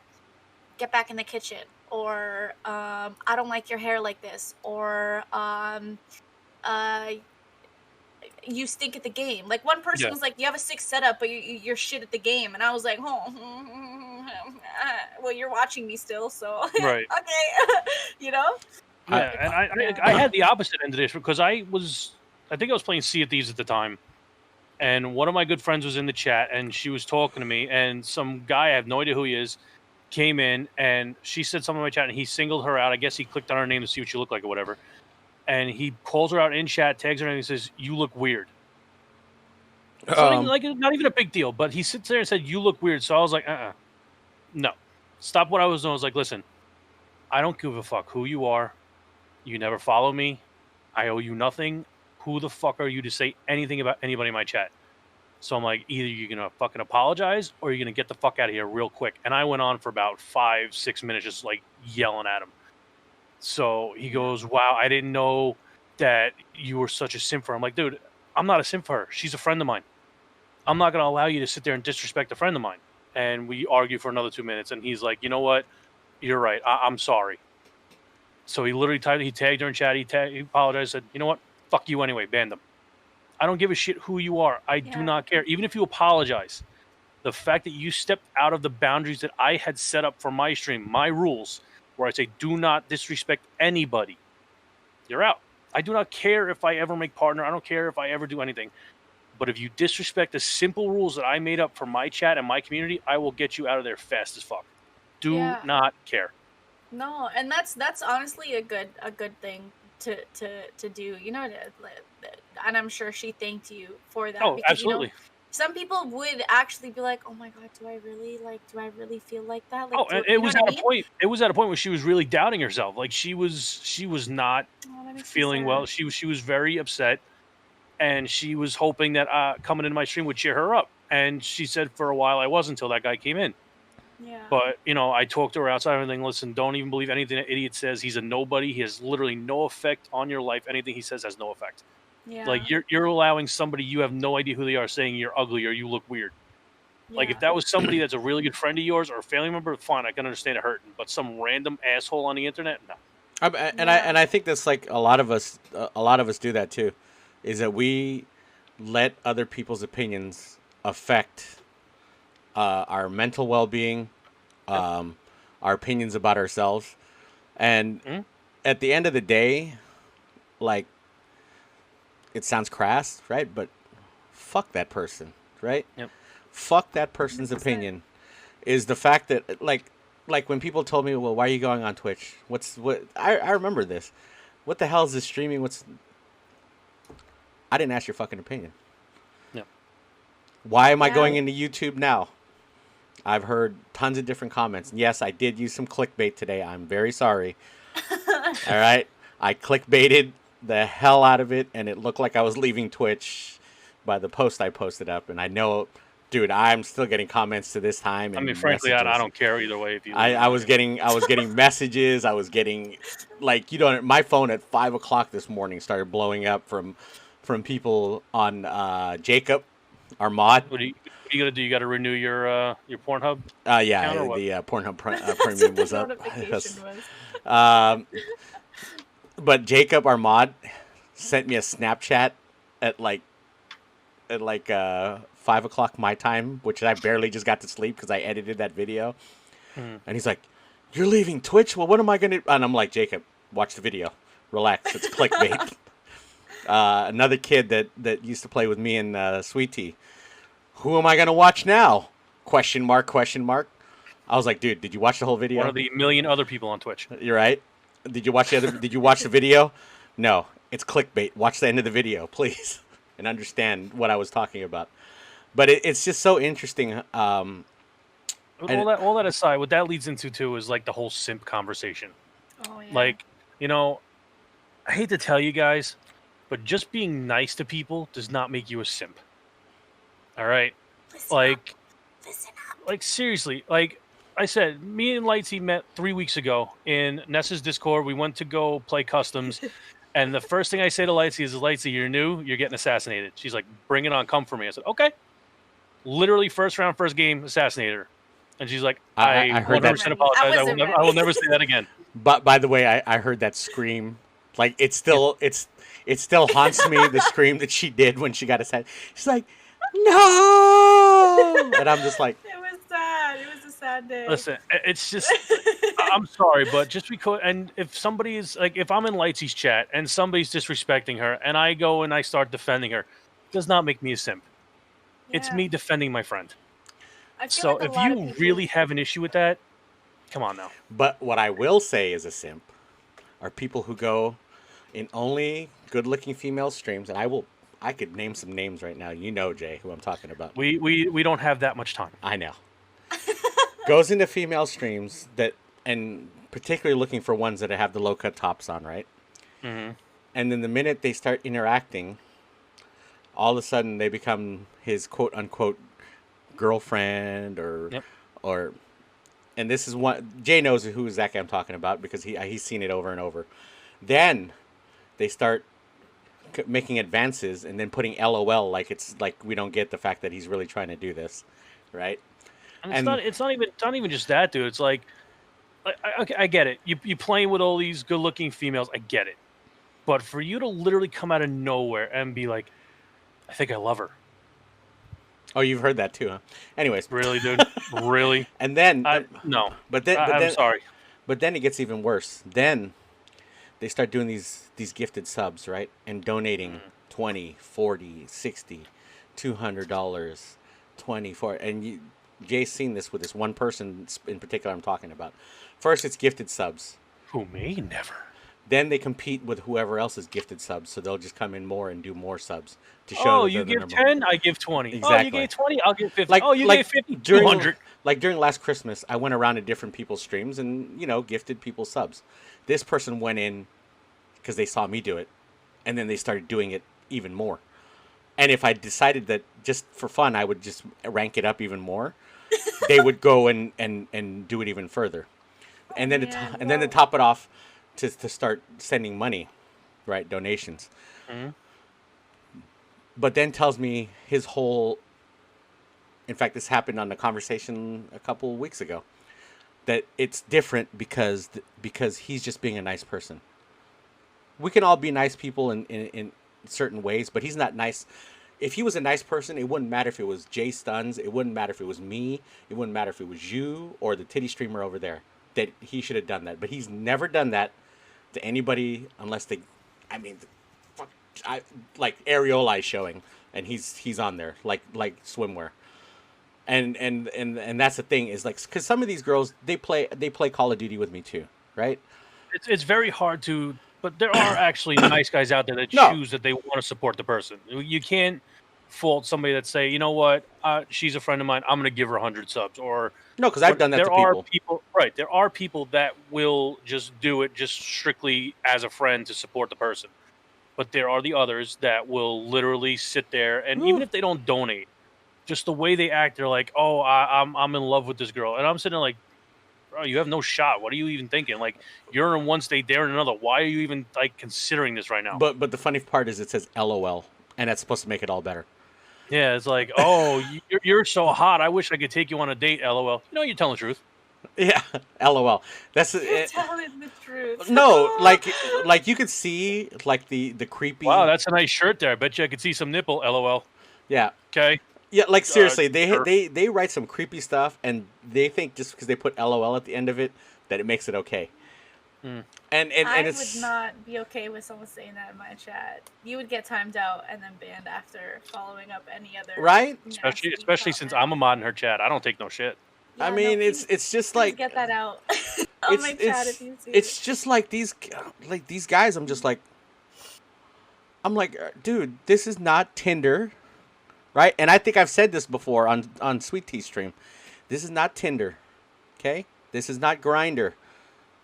get back in the kitchen, or I don't like your hair like this, or you stink at the game. Like, one person was like, you have a sick setup, but you're shit at the game. And I was like, well, you're watching me still, so right. Okay. You know? Yeah, and I had the opposite end of this because I think I was playing Sea of Thieves at the time, and one of my good friends was in the chat, and she was talking to me, and some guy, I have no idea who he is, came in, and she said something in my chat, and he singled her out. I guess he clicked on her name to see what she looked like or whatever, and he calls her out in chat, tags her, and he says, "You look weird." Like not even a big deal, but he sits there and said, "You look weird." So I was like, no, stop what I was doing. I was like, listen, I don't give a fuck who you are. You never follow me. I owe you nothing. Who the fuck are you to say anything about anybody in my chat? So I'm like, either you're going to fucking apologize or you're going to get the fuck out of here real quick. And I went on for about 5-6 minutes just like yelling at him. So he goes, wow, I didn't know that you were such a simp for her. I'm like, dude, I'm not a simp for her. She's a friend of mine. I'm not going to allow you to sit there and disrespect a friend of mine. And we argue for another 2 minutes. And he's like, you know what? You're right. I'm sorry. So he literally tagged her in chat. He apologized, said, you know what? Fuck you anyway. Banned him. I don't give a shit who you are. I do Yeah. not care. Even if you apologize, the fact that you stepped out of the boundaries that I had set up for my stream, my rules, where I say do not disrespect anybody, you're out. I do not care if I ever make partner. I don't care if I ever do anything. But if you disrespect the simple rules that I made up for my chat and my community, I will get you out of there fast as fuck. Do Yeah. not care. No, and that's honestly a good thing to do. You know, and I'm sure she thanked you for that. Oh, because, absolutely. You know, some people would actually be like, "Oh my god, do I really feel like that?" Like, Oh, and it was at at a point. It was at a point where she was really doubting herself. Like she was not Oh, that makes me feeling well. sad. She was very upset, and she was hoping that coming into my stream would cheer her up. And she said for a while I was until that guy came in. Yeah. But you know, I talked to her outside of everything. Listen, don't even believe anything that idiot says. He's a nobody. He has literally no effect on your life. Anything he says has no effect. Yeah. Like you're allowing somebody you have no idea who they are saying you're ugly or you look weird. Like if that was somebody that's a really good friend of yours or a family member, fine, I can understand it hurting. But some random asshole on the internet, no. I think that's like a lot of us do that too, is that we let other people's opinions affect our mental well-being, our opinions about ourselves, and at the end of the day, like, it sounds crass, right? But fuck that person, right? Yep. Fuck that person's 100%. opinion. Is the fact that like when people told me, well, why are you going on Twitch? I remember this. What the hell is this streaming? I didn't ask your fucking opinion. No. Why am I going into YouTube now? I've heard tons of different comments. Yes, I did use some clickbait today. I'm very sorry. All right. I clickbaited the hell out of it, and it looked like I was leaving Twitch by the post I posted up. And I know, dude, I'm still getting comments to this time. I And mean, frankly, messages. I don't care either way. If you, I was getting messages. I was getting, like, you know, my phone at 5 o'clock this morning started blowing up from people on Jacob, our mod. What are you gonna do? You got to renew your Pornhub? Yeah, account or what? the Pornhub That's premium what the was up. notification was. But Jacob, our mod, sent me a Snapchat at like 5 o'clock my time, which I barely just got to sleep because I edited that video. And he's like, "You're leaving Twitch? Well, what am I gonna?" And I'm like, "Jacob, watch the video. Relax. It's clickbait." Another kid that used to play with me and Sweet Tea. Who am I gonna watch now? Question mark. I was like, dude, did you watch the whole video? One of the million other people on Twitch. You're right. Did you watch the video? No, it's clickbait. Watch the end of the video, please, and understand what I was talking about. But it's just so interesting. All that aside, what that leads into too is like the whole simp conversation. Oh yeah. Like, you know, I hate to tell you guys, but just being nice to people does not make you a simp. All right, Listen up. like seriously, like I said, me and Lightsy met 3 weeks ago in Nessa's Discord. We went to go play customs, and the first thing I say to Lightsy is, "Lightsy, you're new. You're getting assassinated." She's like, "Bring it on. Come for me." I said, "Okay." Literally, first round, first game, assassinated her. And she's like, I I heard 100% that. apologize. I wasn't will never say that again. But by the way, I heard that scream. Like it still haunts me. The scream that she did when she got assassinated. She's like, "No!" And I'm just like, It was sad. It was a sad day. Listen, it's just, I'm sorry, but just because, and if somebody is, like, if I'm in Lightsy's chat and somebody's disrespecting her and I go and I start defending her, it does not make me a simp. It's Yeah. me defending my friend. I feel So like a if lot of you people- really have an issue with that, come on now. but what I will say is a simp are people who go in only good-looking female streams, and I could name some names right now. You know, Jay, who I'm talking about. We don't have that much time. I know. Goes into female streams and particularly looking for ones that have the low-cut tops on, right? Mm-hmm. And then the minute they start interacting, all of a sudden they become his quote-unquote girlfriend or and this is one, Jay knows who exactly I'm talking about because he's seen it over and over. Then they start making advances and then putting LOL like it's like we don't get the fact that he's really trying to do this, right? And it's not even just that, dude. It's like okay, I get it. You playing with all these good looking females, I get it. But for you to literally come out of nowhere and be like, I think I love her. Oh, you've heard that too, huh? Anyways, Really, dude? Really? and then No. but I'm then sorry. but then it gets even worse. Then they start doing these gifted subs, right? And donating 20, 40, 60, $200, 24. And Jay's seen this with this one person in particular I'm talking about. First, it's gifted subs. Who me? Never. Then they compete with whoever else is gifted subs, so they'll just come in more and do more subs to show. Oh, you give 10, I give 20. Exactly. Oh, you gave 20, I'll give 50. Like, oh, you gave 50, during 200. Like during last Christmas, I went around to different people's streams and gifted people subs. This person went in because they saw me do it, and then they started doing it even more. And if I decided that just for fun, I would just rank it up even more, they would go and do it even further, and then then to top it off, to start sending money, right? Donations. Mm-hmm. But then tells me his whole. In fact, this happened on a conversation a couple of weeks ago. That it's different because he's just being a nice person. We can all be nice people in certain ways, but he's not nice. If he was a nice person, it wouldn't matter if it was Jay Stuns. It wouldn't matter if it was me. It wouldn't matter if it was you or the titty streamer over there. That he should have done that, but he's never done that to anybody unless they. I mean, like areola showing, and he's on there like swimwear. And that's the thing is like because some of these girls they play Call of Duty with me too, right? It's very hard to, but there are actually nice guys out there that choose that they want to support the person. You can't fault somebody that say, you know what, she's a friend of mine, I'm going to give her 100 subs. Or no, because I've done that to people. There are people, right? There are people that will just do it just strictly as a friend to support the person. But there are the others that will literally sit there and even if they don't donate, just the way they act, they're like, "Oh, I'm in love with this girl," and I'm sitting there like, "Bro, you have no shot. What are you even thinking? Like, you're in one state, they're in another. Why are you even like considering this right now?" But the funny part is it says LOL, and that's supposed to make it all better. Yeah, it's like, "Oh, you're so hot. I wish I could take you on a date." LOL. You know, you're telling the truth. Yeah, LOL. That's You're telling the truth. No, like you could see like the creepy. Wow, that's a nice shirt there. I bet you I could see some nipple. LOL. Yeah. Okay. Yeah, like seriously, sure. they write some creepy stuff, and they think just because they put LOL at the end of it that it makes it okay. Mm. And I it's, would not be okay with someone saying that in my chat. You would get timed out and then banned after following up any other. Right? Especially since I'm a mod in her chat. I don't take no shit. Yeah, I mean, it's just like get that out on my chat if you see it's just like these guys. I'm like, dude, this is not Tinder. Right? And I think I've said this before on Sweet Tea stream. This is not Tinder. Okay? This is not Grindr.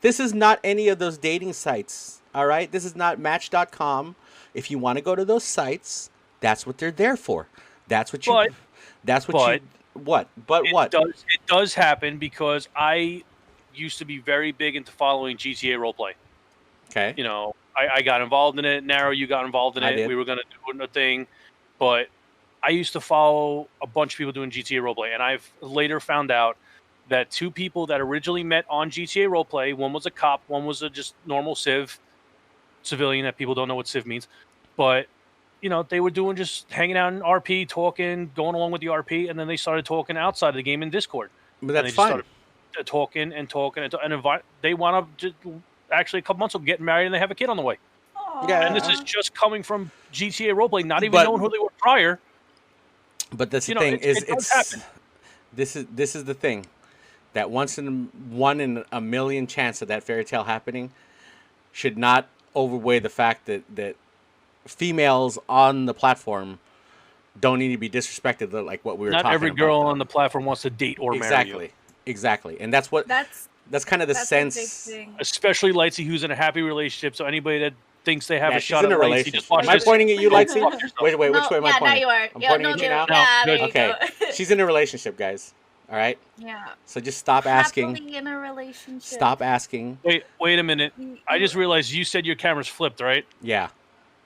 This is not any of those dating sites. All right? This is not Match.com. If you want to go to those sites, that's what they're there for. That's what you What? But what? It does happen because I used to be very big into following GTA roleplay. Okay. You know, I got involved in it. Narrow, you got involved in it. Did. We were going to do a thing. But I used to follow a bunch of people doing GTA roleplay, and I've later found out that two people that originally met on GTA roleplay, one was a cop, one was a just normal civilian that people don't know what civ means, but you know they were doing just hanging out in RP, talking, going along with the RP, and then they started talking outside of the game in Discord. But that's fine. Talking, they want to actually a couple months ago getting married, and they have a kid on the way. Yeah. And this is just coming from GTA roleplay, not even knowing who they were prior. But that's the thing this is the thing that one in a million chance of that fairy tale happening should not overweigh the fact that females on the platform don't need to be disrespected like what we were talking about. Not every girl on the platform wants to date or marry you. Exactly. And that's kind of the sense. Especially Lightsy, who's in a happy relationship. So anybody that thinks they have a shot in a relationship. Am I pointing at you, Lightsy? Wait, which way am I pointing? Now you are. I'm pointing at you now? Good. Okay. She's in a relationship, guys. All right? Yeah. So just stop asking. Happily in a relationship. Stop asking. Wait a minute. I just realized you said your camera's flipped, right? Yeah.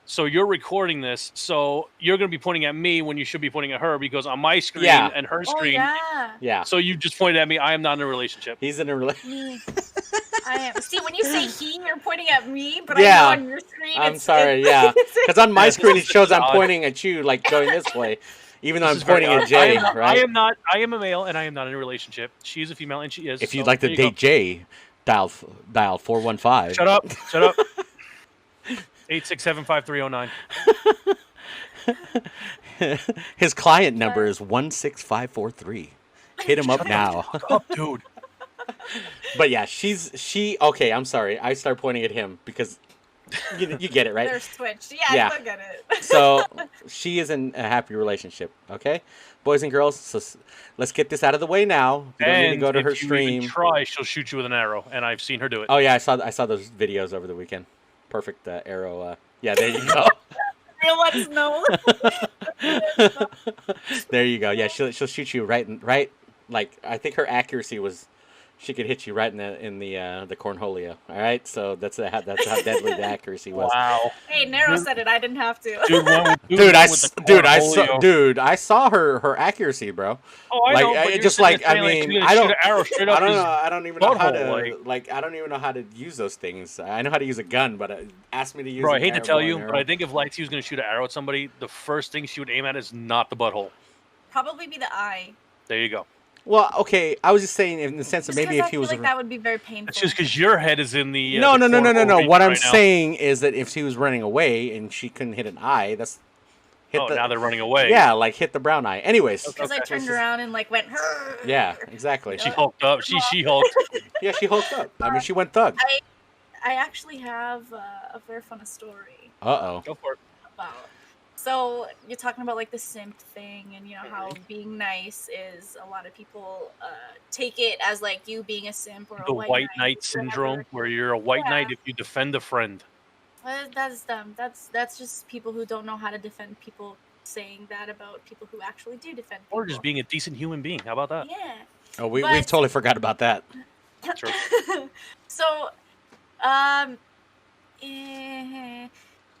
So you're recording this, so you're going to be pointing at me when you should be pointing at her because on my screen and her screen. Oh, yeah. Yeah. So you just pointed at me. I am not in a relationship. He's in a relationship. I am. See, when you say he, you're pointing at me, but Yeah. I know on your screen. I'm sorry, yeah. Because on my Yes, screen this it is shows I'm odd. pointing at you, like going this way, even though This I'm is very pointing at odd. Jay, I right? I am a male, and I am not in a relationship. She is a female, and she is. If you'd so like to there you go. date Jay, dial 415. Shut up. Shut up. 8675309. His client number is 16543. Hit him up now. Up, dude. But yeah, she. Okay, I'm sorry. I start pointing at him because you get it, right? There's Twitch. Yeah, Yeah. I still get it. So she is in a happy relationship. Okay, boys and girls. So let's get this out of the way now. You don't need to go to her if you even stream. try, she'll shoot you with an arrow, and I've seen her do it. Oh yeah, I saw those videos over the weekend. Perfect arrow. Yeah, there you go. Real ones know. There you go. Yeah, she'll shoot you right. Like I think her accuracy was, she could hit you right in the cornholio. All right, so that's how deadly the accuracy was. Wow. Hey, Narrow said it. I didn't have to. Dude, I saw her accuracy, bro. Oh, I Like, know. But I- you're just sitting like, there I saying, mean, she's I gonna don't- shoot an arrow straight up his I don't even know how to butthole, I don't even know how to use those things. I know how to use a gun, but ask me to use. Bro, I an hate to arrow, tell bow you, and but I arrow. think if Lighty was going to shoot an arrow at somebody, the first thing she would aim at is not the butthole. Probably be the eye. There you go. Well, okay, I was just saying in the sense that Just maybe 'cause if he I was feel like that would be very painful. That's just because your head is in the no. the cornhole region What I'm right now. saying is that if she was running away and she couldn't hit an eye, that's Now they're running away. Yeah, like hit the brown eye. Anyways, Because I Okay. turned around and like went. yeah, exactly. She hulked up. She hulked. Yeah, she hulked up. I mean, she went thug. I actually have a very funny story Uh Go for it. about. So you're talking about like the simp thing, and you know how being nice is a lot of people take it as like you being a simp or The a white knight or syndrome, whatever. where you're a white Yeah. knight if you defend a friend. That's dumb. That's just people who don't know how to defend people saying that about people who actually do defend people. Or just being a decent human being. How about that? Yeah. oh. We've But- totally forgot about that. Sure. So,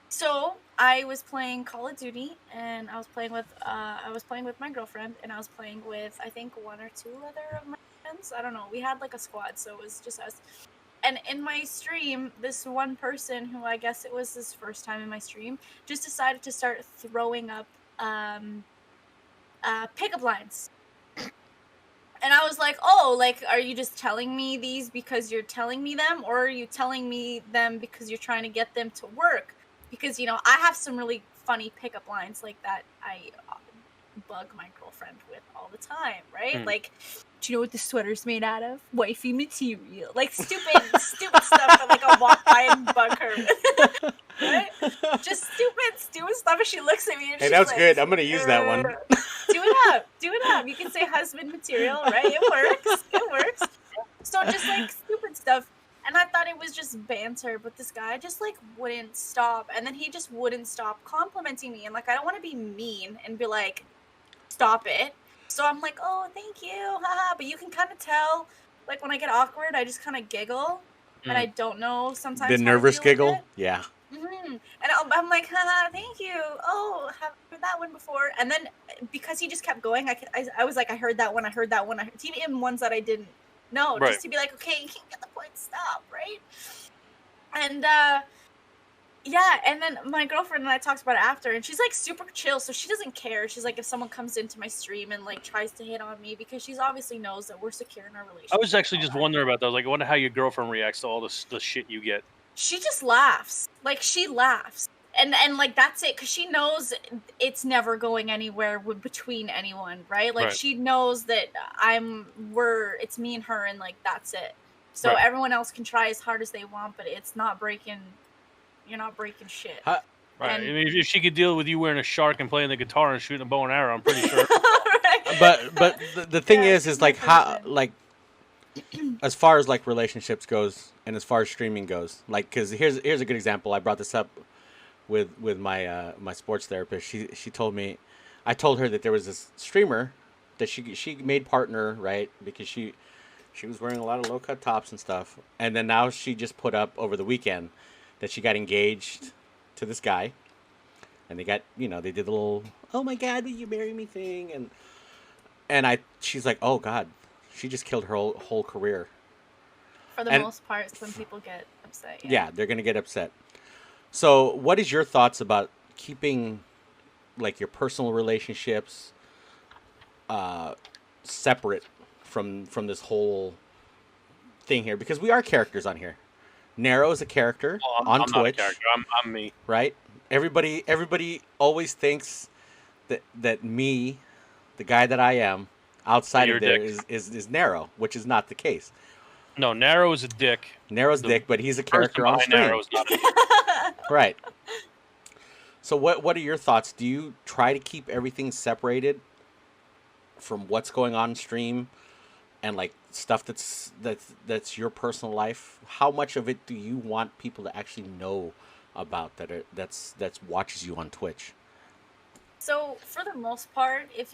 so I was playing Call of Duty, and I was playing with my girlfriend, and I was playing with I think one or two other of my friends. I don't know. We had like a squad, so it was just us. And in my stream, this one person who I guess it was his first time in my stream just decided to start throwing up pickup lines. And I was like, oh, like, are you just telling me these because you're telling me them? Or are you telling me them because you're trying to get them to work? Because, you know, I have some really funny pickup lines like that I bug my girlfriend with all the time, right? Like, do you know what this sweater's made out of? Wifey material. Like, stupid stuff that, like, I'll walk by and bug her with. Right? Just stupid stuff. And she looks at me and Hey, she's that was like, good. I'm gonna use that one. Do it up. You can say husband material, right? It works. So just like stupid stuff. And I thought it was just banter, but this guy just like wouldn't stop. And then he just wouldn't stop complimenting me. And like, I don't want to be mean and be like, stop it. So I'm like, oh, thank you. Haha. But you can kind of tell, like when I get awkward, I just kind of giggle. And I don't know sometimes. The how to nervous deal with giggle. it. Yeah. And I'm like, haha, thank you. Oh, have heard that one before. And then because he just kept going, I was like, I heard that one. Even ones that I didn't know, Right. just to be like, okay, you can't get the point. Stop, right? And yeah, and then my girlfriend and I talked about it after, and she's like super chill, so she doesn't care. She's like, if someone comes into my stream and like tries to hit on me, because she's obviously knows that we're secure in our relationship. I was actually just wondering about that. I was like, I wonder how your girlfriend reacts to all the shit you get. She just laughs. Like, she laughs. And like, that's it. Because she knows it's never going anywhere between anyone, right? Like, Right. she knows that it's me and her, and, like, that's it. So Right. everyone else can try as hard as they want, but it's not breaking... You're not breaking shit. Right. And- I mean, if she could deal with you wearing a shark and playing the guitar and shooting a bow and arrow, I'm pretty sure. Right? But the thing Yeah, is she's like my how person. like as far as like relationships goes and as far as streaming goes, like because here's a good example. I brought this up with my my sports therapist. She told me, I told her that there was this streamer that she made partner, right, because she was wearing a lot of low cut tops and stuff, and then now she just put up over the weekend that she got engaged to this guy, and they got, they did the little, oh my God, will you marry me thing, and she's like, oh God, she just killed her whole career. For the And- most part, some people get upset. Yeah, they're gonna get upset. So, what is your thoughts about keeping like your personal relationships separate from this whole thing here? Because we are characters on here. Narrow is a character Well, on I'm not a Twitch, character. I'm me. right? Everybody always thinks that me, the guy that I am, outside You're of a there dick. is Narrow, which is not the case. No, Narrow is a dick. Narrow's The dick, but he's a Person character on behind stream. Narrow is not a dick. Right. So what are your thoughts? Do you try to keep everything separated from what's going on stream and like stuff that's your personal life? How much of it do you want people to actually know about that's watches you on Twitch? So for the most part, if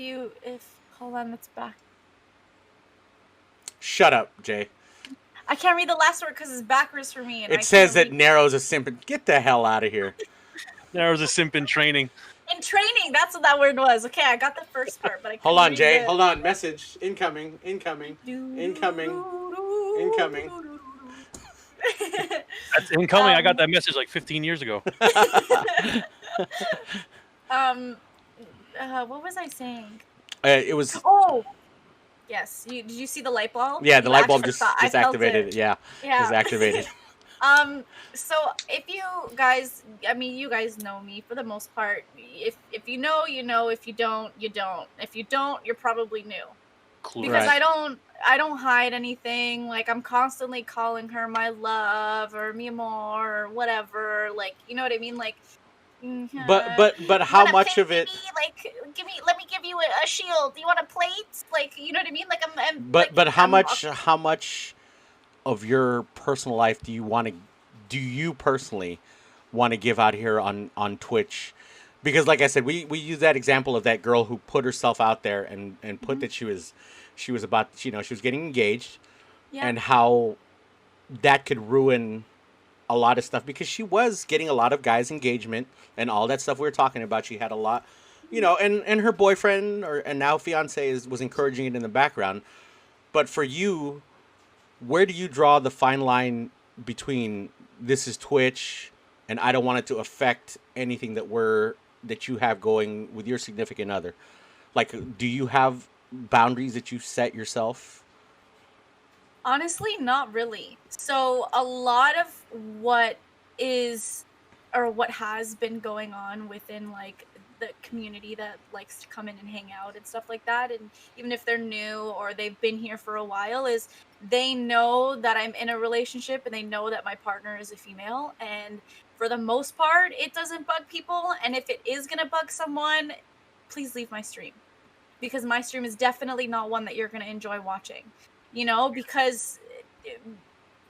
hold on, it's back. Shut up, Jay. I can't read the last word because it's backwards for me. And I It says can't that read- Narrow's a simp. Get the hell out of here. Narrow's a simp in training. in training. That's what that word was. Okay, I got the first part, but I Hold couldn't on, read Jay. the- Hold on. Message incoming. Incoming. Incoming. Incoming. That's incoming. I got that message like 15 years ago. What was I saying? It was Oh, yes. Did you see the light bulb? yeah. The You light bulb actually just saw- I felt activated. it. Yeah, Yeah. just activated. So if you guys, I mean, you guys know me for the most part. If you know, you know. If you don't, you don't. If you don't, you're probably new. Clue. Because Right. I don't hide anything. Like, I'm constantly calling her my love or mi amor or whatever. Like, you know what I mean? Like, But you how wanna much play of it? me? Like, let me give you a shield. You want a plate? Like, you know what I mean? Like, I'm But like, how I'm- much of your personal life do you personally want to give out here on Twitch? Because like I said, we use that example of that girl who put herself out there and put that she was about, she was getting engaged, Yeah. and how that could ruin a lot of stuff, because she was getting a lot of guys' engagement and all that stuff we were talking about. She had a lot, and her boyfriend and now fiance was encouraging it in the background. But for you, where do you draw the fine line between this is Twitch and I don't want it to affect anything that you have going with your significant other? Like, do you have boundaries that you set yourself? Honestly, not really. So a lot of what is or what has been going on within like the community that likes to come in and hang out and stuff like that, and even if they're new or they've been here for a while, is they know that I'm in a relationship and they know that my partner is a female, and for the most part it doesn't bug people. And if it is gonna bug someone, please leave my stream, because my stream is definitely not one that you're gonna enjoy watching.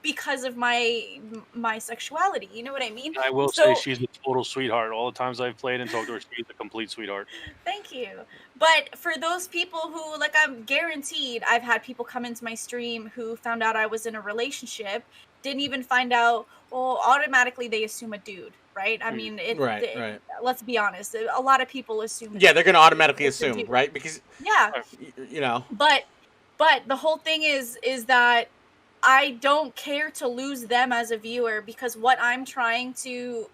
Because of my sexuality, you know what I mean? I will So- say she's a total sweetheart. All the times I've played and talked to her, she's a complete sweetheart. Thank you. But for those people who, like, I'm guaranteed I've had people come into my stream who found out I was in a relationship, didn't even find out, well, automatically they assume a dude, right? I mean, Right. Let's be honest, a lot of people assume. Yeah, they're gonna automatically It's a assume, dude. right? Because Yeah. But the whole thing is that I don't care to lose them as a viewer, because what I'm trying to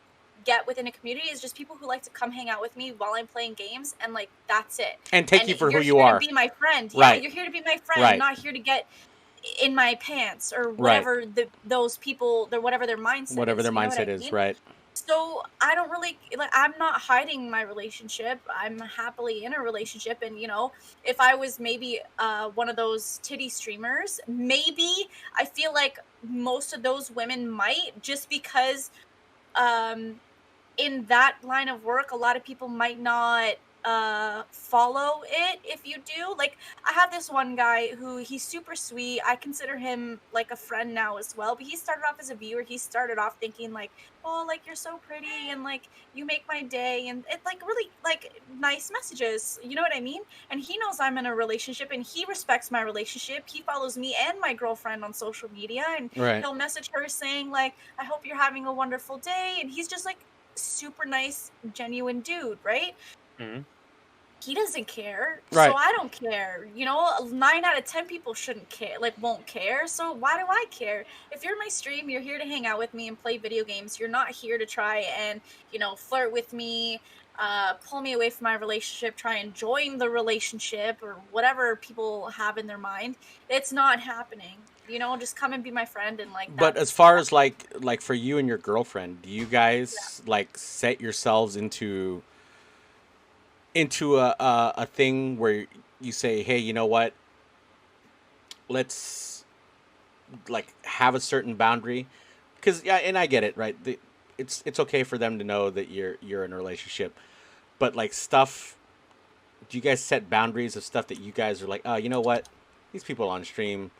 get within a community is just people who like to come hang out with me while I'm playing games, and like that's it. and take you for who you're you here are. To be my friend. Right. Yeah, you're here to be my friend, Right. not here to get in my pants or whatever those people, whatever their mindset Whatever is, their you know what mindset I is, mean? right? So I don't really I'm not hiding my relationship. I'm happily in a relationship, and if I was maybe one of those titty streamers, maybe I feel like most of those women might, just because in that line of work a lot of people might not follow it. If you do, like, I have this one guy who, he's super sweet. I consider him like a friend now as well, but he started off as a viewer. He started off thinking like, oh, like, you're so pretty and like you make my day, and it's like really like nice messages, you know what I mean? And he knows I'm in a relationship and he respects my relationship. He follows me and my girlfriend on social media, and Right. he'll message her saying like, I hope you're having a wonderful day, and he's just like super nice, genuine dude, right? Mhm. he doesn't care, Right. so I don't care. 9 out of 10 people shouldn't care, won't care. So why do I care? If you're in my stream, you're here to hang out with me and play video games. You're not here to try and flirt with me, pull me away from my relationship, try and join the relationship or whatever people have in their mind. It's not happening. Just come and be my friend and But as far as like for you and your girlfriend, do you guys like set yourselves into a thing where you say, hey, you know what? Let's like have a certain boundary, because and I get it, right? It's okay for them to know that you're in a relationship, but like stuff. Do you guys set boundaries of stuff that you guys are like, oh, you know what? These people on stream,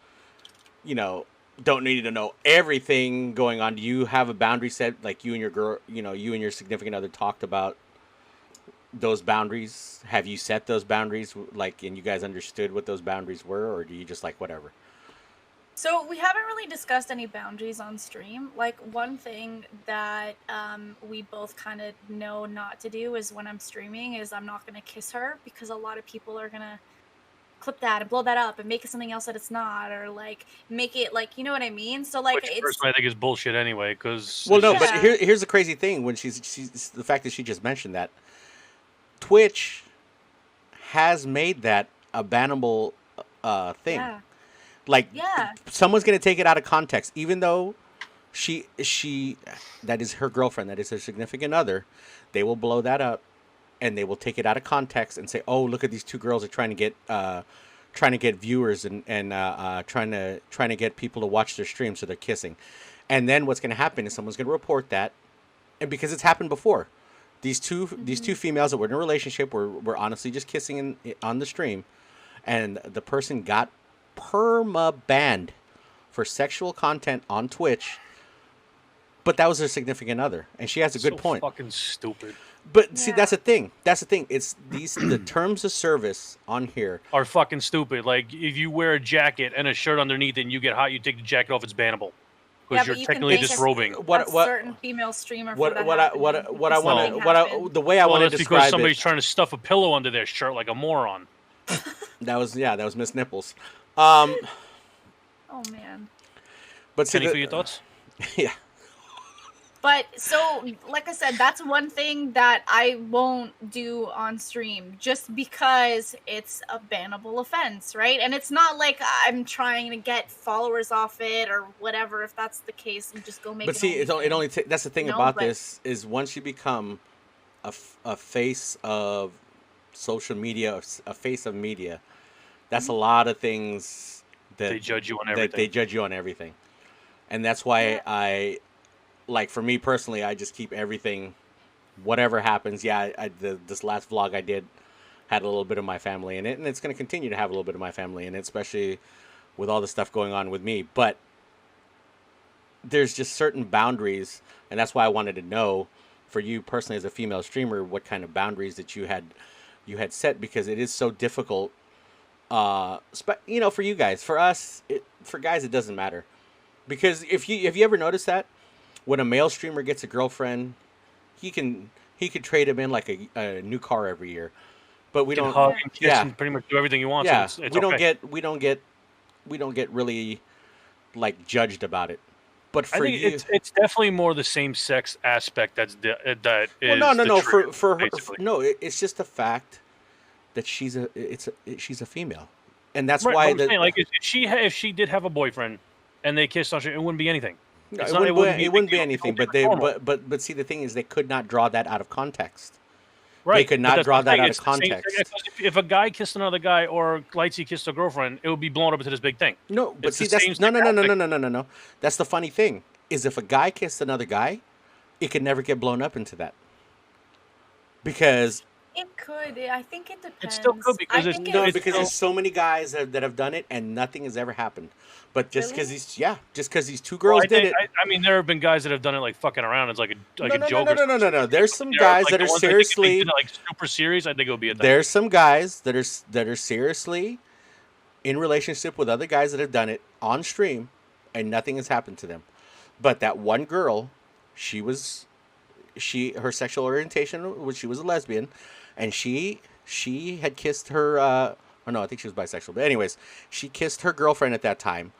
don't need to know everything going on. Do you have a boundary set, like you and your girl, you and your significant other talked about those boundaries? Have you set those boundaries, and you guys understood what those boundaries were, or do you just like whatever? So we haven't really discussed any boundaries on stream. One thing that we both kind of know not to do is when I'm streaming is I'm not going to kiss her, because a lot of people are going to clip that and blow that up and make it something else that it's not, or make it you know what I mean? So Which it's personally I think is bullshit anyway, because Well, no, but here's the crazy thing. When she's the fact that she just mentioned that Twitch has made that a bannable thing. Someone's gonna take it out of context, even though she that is her girlfriend, that is her significant other. They will blow that up, and they will take it out of context and say, "Oh, look at these two girls are trying to get viewers and trying to get people to watch their stream, so they're kissing." And then what's gonna happen is someone's gonna report that, and because it's happened before. These two females that were in a relationship were honestly just kissing on the stream, and the person got perma banned for sexual content on Twitch. But that was her significant other, and she has a good point. Fucking stupid. But see, that's the thing. It's the terms of service on here are fucking stupid. Like, if you wear a jacket and a shirt underneath it and you get hot, you take the jacket off, it's bannable. Because you're technically disrobing. What certain female streamer. The way I want to describe because somebody's trying to stuff a pillow under their shirt like a moron. That was Miss Nipples. Oh man. But see, Kenny, for your thoughts? Yeah. But so, like I said, that's one thing that I won't do on stream, just because it's a bannable offense, right? And it's not like I'm trying to get followers off it or whatever. If that's the case, and just go make. But see, that's the thing about this is once you become a face of social media, a face of media, that's a lot of things that they judge you on everything. They judge you on everything, and that's why like for me personally, I just keep everything, whatever happens. Yeah, this last vlog I did had a little bit of my family in it, and it's going to continue to have a little bit of my family in it, especially with all the stuff going on with me. But there's just certain boundaries, and that's why I wanted to know for you personally as a female streamer what kind of boundaries that you had set, because it is so difficult. For you guys, for us, for guys, it doesn't matter, because if you ever noticed that. When a male streamer gets a girlfriend, he could trade him in like a new car every year, but we don't. Hug and kiss and pretty much do everything he wants. Yeah, it's we don't get really like judged about it. But for I think it's definitely more the same sex aspect that is. Well, no. Truth, for her, it's just the fact that she's a female, and that's why. If she did have a boyfriend and they kissed on stream, it wouldn't be anything. No, it wouldn't be anything, but see, the thing is, they could not draw that out of context. Right, they could not draw that out of context. If a guy kissed another guy or Lightsy kissed a girlfriend, it would be blown up into this big thing. No, but see, that's no. That's the funny thing is, if a guy kissed another guy, it could never get blown up into that, because. It could. I think it depends. It still could, because there's so many guys that have done it and nothing has ever happened. But just because these two girls did it. I mean, there have been guys that have done it like fucking around. It's like a joke. No. There's some guys that are seriously like super serious. I think it would be a thing. There's some guys that are seriously in relationship with other guys that have done it on stream, and nothing has happened to them. But that one girl, her sexual orientation was she was a lesbian. And she She had kissed her. Oh no, I think she was bisexual. But anyways, she kissed her girlfriend at that time.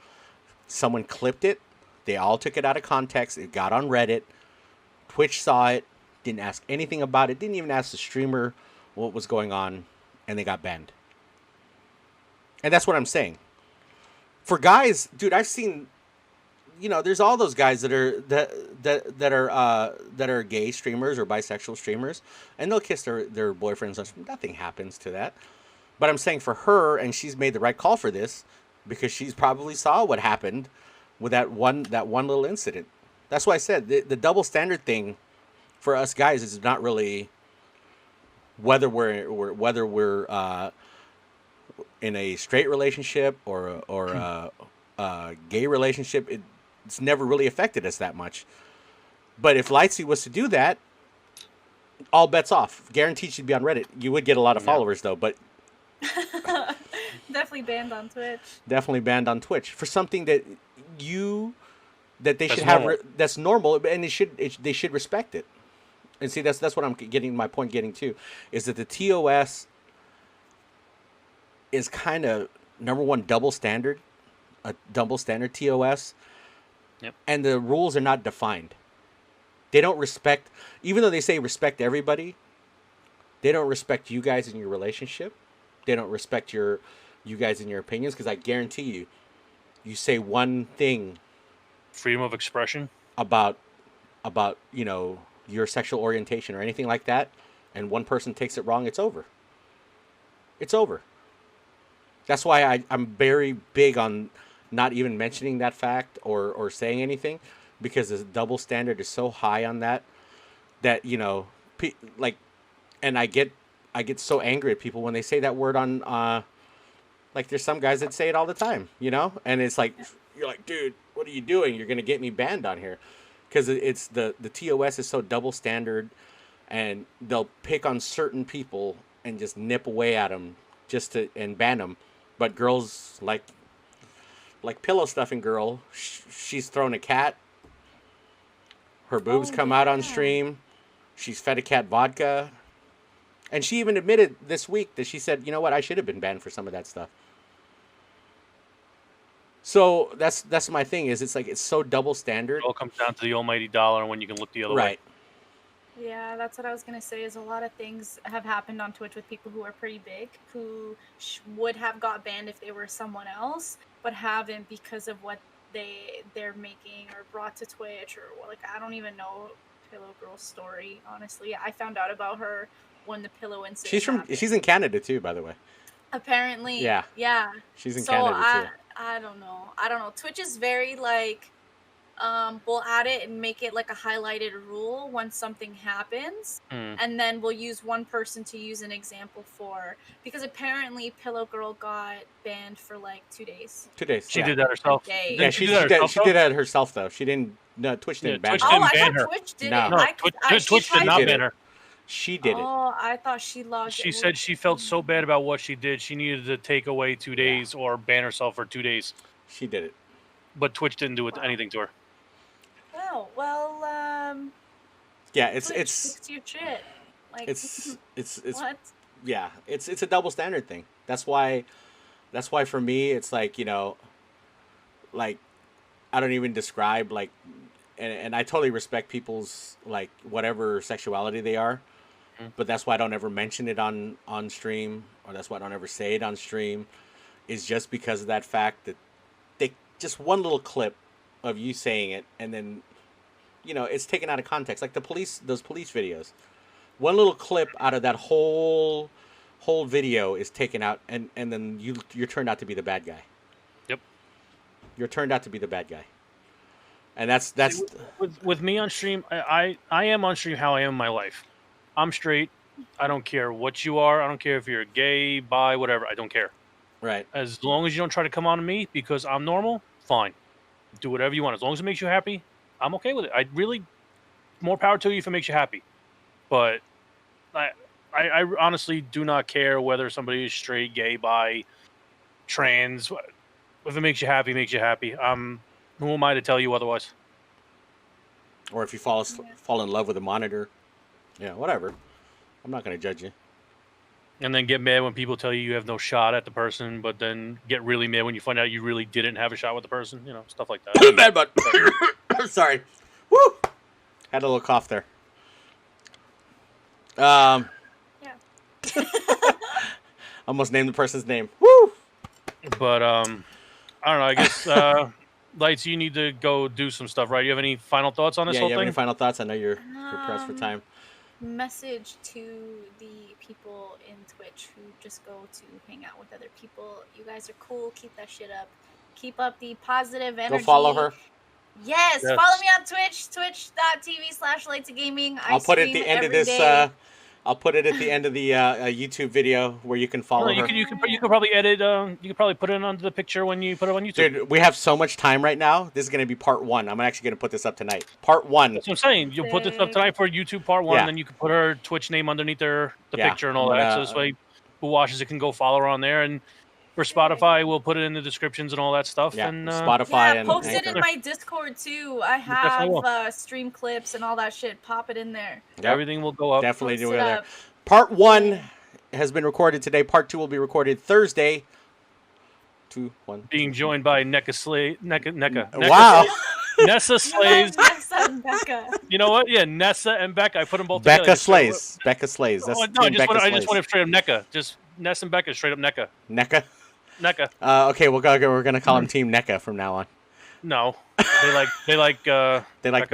Someone clipped it. They all took it out of context. It got on Reddit. Twitch saw it. Didn't ask anything about it. Didn't even ask the streamer what was going on, and they got banned. And that's what I'm saying. For guys, dude, I've seen, there's all those guys that are gay streamers or bisexual streamers, and they'll kiss their boyfriends. Nothing happens to that. But I'm saying for her, and she's made the right call for this, because she's probably saw what happened with that one little incident. That's why I said the double standard thing for us guys is not really whether we're in a straight relationship or a gay relationship. It's never really affected us that much. But if Lightsy was to do that, all bets off. Guaranteed she'd be on Reddit. You would get a lot of followers though, but definitely banned on Twitch. Definitely banned on Twitch for something that they That's should normal. have that's normal, and they should respect it. And see, that's what I'm getting my point getting to, is that the TOS is kind of number one double standard TOS. Yep. And the rules are not defined. They don't respect, even though they say respect everybody, they don't respect you guys in your relationship. They don't respect you guys in your opinions, because I guarantee you say one thing Freedom of expression. about your sexual orientation or anything like that, and one person takes it wrong, it's over. It's over. That's why I'm very big on not even mentioning that fact or saying anything, because the double standard is so high on that and I get so angry at people when they say that word on like there's some guys that say it all the time, and it's like, you're like, dude, what are you doing? You're gonna get me banned on here, because it's the TOS is so double standard, and they'll pick on certain people and just nip away at them and ban them. But girls like pillow stuffing girl, she's thrown a cat. Her boobs come out on stream. She's fed a cat vodka. And she even admitted this week that she said, you know what, I should have been banned for some of that stuff. So that's my thing, is it's like it's so double standard. It all comes down to the almighty dollar and when you can look the other way. Right. Yeah, that's what I was going to say, is a lot of things have happened on Twitch with people who are pretty big, who would have got banned if they were someone else, but haven't because of what they're making or brought to Twitch, or I don't even know Pillow Girl's story, honestly. I found out about her when the pillow incident happened. She's in Canada too, by the way. Apparently. Yeah. Yeah. She's in Canada too. I don't know. Twitch is very we'll add it and make it like a highlighted rule when something happens, and then we'll use one person to use an example for, because apparently Pillow Girl got banned for 2 days. 2 days. She did that herself. Yeah, she did that herself though. She didn't. No, Twitch didn't ban her. Twitch didn't I ban thought her. Twitch did No. it. No, Twitch did not ban her. She did it. Oh, I thought she logged. She said she felt so bad about what she did, she needed to take away 2 days or ban herself for 2 days. She did it. But Twitch didn't do anything to her. Oh well. Yeah, Twitch, fix your shit. it's what? Yeah, it's a double standard thing. That's why for me it's I don't even describe and I totally respect people's whatever sexuality they are, but that's why I don't ever mention it on stream, or that's why I don't ever say it on stream, is just because of that fact that they just one little clip of you saying it, and then it's taken out of context, like those police videos. One little clip out of that whole video is taken out, and then you're turned out to be the bad guy. Yep. You're turned out to be the bad guy. And that's with me on stream. I am on stream how I am in my life. I'm straight. I don't care what you are. I don't care if you're gay, bi, whatever. I don't care. right. As long as you don't try to come on to me because I'm normal, fine. Do whatever you want. As long as it makes you happy, I'm okay with it. I really, more power to you if it makes you happy. But I honestly do not care whether somebody is straight, gay, bi, trans. If it makes you happy, it makes you happy. Who am I to tell you otherwise? Or if you fall in love with a monitor, whatever. I'm not going to judge you. And then get mad when people tell you have no shot at the person, but then get really mad when you find out you really didn't have a shot with the person. You know, stuff like that. Bad butt. Sorry. Woo! Had a little cough there. Yeah. Almost named the person's name. Woo! But I don't know. I guess Lights, you need to go do some stuff, right? You have any final thoughts on this Yeah, whole you have thing? any final thoughts? I know you're pressed for time. Message to the people in Twitch who just go to hang out with other people. You guys are cool. Keep that shit up. Keep up the positive energy. Go follow her. Yes, follow me on Twitch, twitch.tv/Lightsygaming. I'll put it at the end of this. I'll put it at the end of the YouTube video where you can follow her. You could probably edit. You could probably put it under the picture when you put it on YouTube. Dude, we have so much time right now. This is going to be part 1. I'm actually going to put this up tonight. Part 1. That's what I'm saying. You'll put this up tonight for YouTube part 1, and then you can put her Twitch name underneath the picture and all that. So this way, who watches it can go follow her on there. And for Spotify, we'll put it in the descriptions and all that stuff. Yeah, and Spotify and post it Anchor. in my Discord too. I have stream clips and all that shit. Pop it in there. Yep. Everything will go up. Definitely Post do it it there. up. Part 1 has been recorded today. Part 2 will be recorded Thursday. 2, 1. Being joined by NECA. Wow. Nessa Slays. Nessa and Becca. You know what? Yeah, Nessa and Becca. I put them both Becca together. Slays. Becca Slays. That's I Team Becca just wanted straight up NECA. Just Nessa and Becca, straight up NECA. NECA? NECA. Okay, we're gonna call him Team NECA from now on. No, they like Becca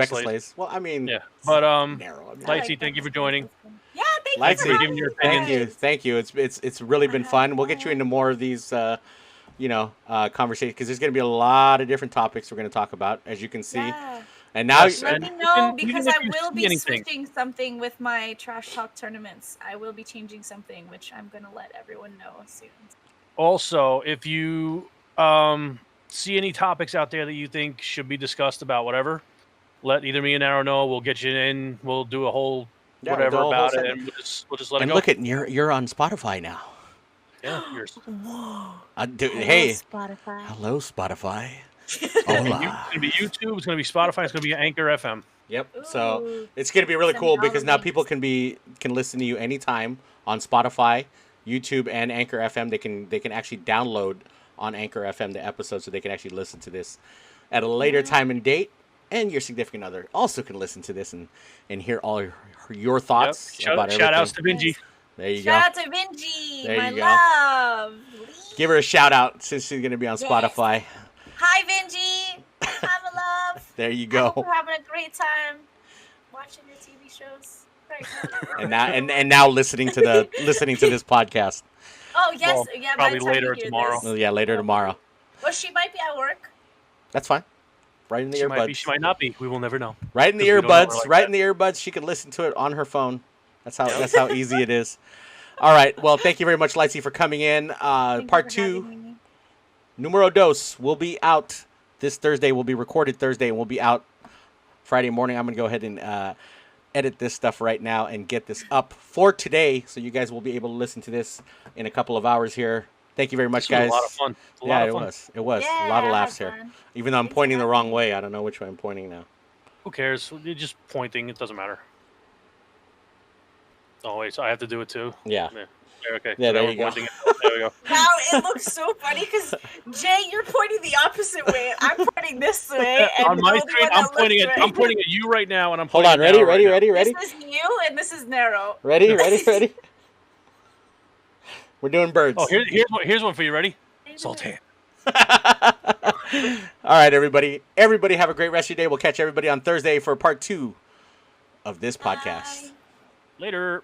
Slays. Slays. Well, I mean, yeah, but narrow. I mean, Lightsy, thank you for joining. Yeah, thank Lightsy, you for giving your having opinion. me. Thank you. It's really been fun. We'll get you into more of these, conversations because there's gonna be a lot of different topics we're gonna talk about, as you can see. Yeah. And now, Let me know even because if I you will see be anything. switching something with my trash talk tournaments. I will be changing something, which I'm gonna let everyone know soon. Also, if you see any topics out there that you think should be discussed about whatever, let either me and Arrow know. We'll get you in. We'll do a whole whatever we'll do a whole about it, segment. and we'll just let it and go. look at you're on Spotify now. Yeah, yours. Hey, Spotify. hello Spotify. It's Hola. going to be YouTube. It's going to be Spotify. It's going to be Anchor FM. Yep. So Ooh. it's going to be really Some cool because now Narrowminds. people can listen to you anytime on Spotify, YouTube, and Anchor FM. They can actually download on Anchor FM the episode, so they can actually listen to this at a later time and date. And your significant other also can listen to this and hear all your thoughts about everything. Shout outs to Benji. There you Shout go. out to Vinci, There my you go. love. Give her a shout out since she's going to be on Yes. Spotify. Hi, Vinci. Hi, my love. There you I go. hope you're having a great time watching your TV shows. Right now. And now and now listening to this podcast. Oh yes, Well, yeah. by probably the time later you or hear tomorrow. Oh, this. yeah, later tomorrow. Well, she might be at work. That's fine. Right in the She might be. earbuds. She might not be. We will never know. Right in the 'Cause we don't know her earbuds. like Right that. in the earbuds. She could listen to it on her phone. That's how easy it is. All right. Well, thank you very much, Lightsy, for coming in. Thank you Part for 2, having me. Numero Dos, will be out this Thursday. Will be recorded Thursday and will be out Friday morning. I'm gonna go ahead and edit this stuff right now and get this up for today, so you guys will be able to listen to this in a couple of hours here. Thank you very much, This was guys. a lot of fun. It's a Yeah, lot of it fun. was. It was Yeah, a lot of I laughs had here. fun. Even though I'm Thanks for pointing the having wrong me. way, I don't know which way I'm pointing now. Who cares? You're just pointing. It doesn't matter. Oh wait, so I have to do it too. Yeah. Yeah. Okay. Yeah, so now there we're you go. pointing it. There we go. Wow, it looks so funny because Jay, you're pointing the opposite way. I'm pointing this way. And On my the only screen, one I'm that pointing looks at right. I'm pointing at you right now, and I'm Hold pointing on. at Ready? Narrow Ready? right Ready? Ready? This is you and this is Narrow. Ready? Ready? Ready? We're doing birds. now. Oh, here's one for you. Ready? Sultan. All right, everybody. Everybody have a great rest of your day. We'll catch everybody on Thursday for part 2 of this podcast. Bye. Later.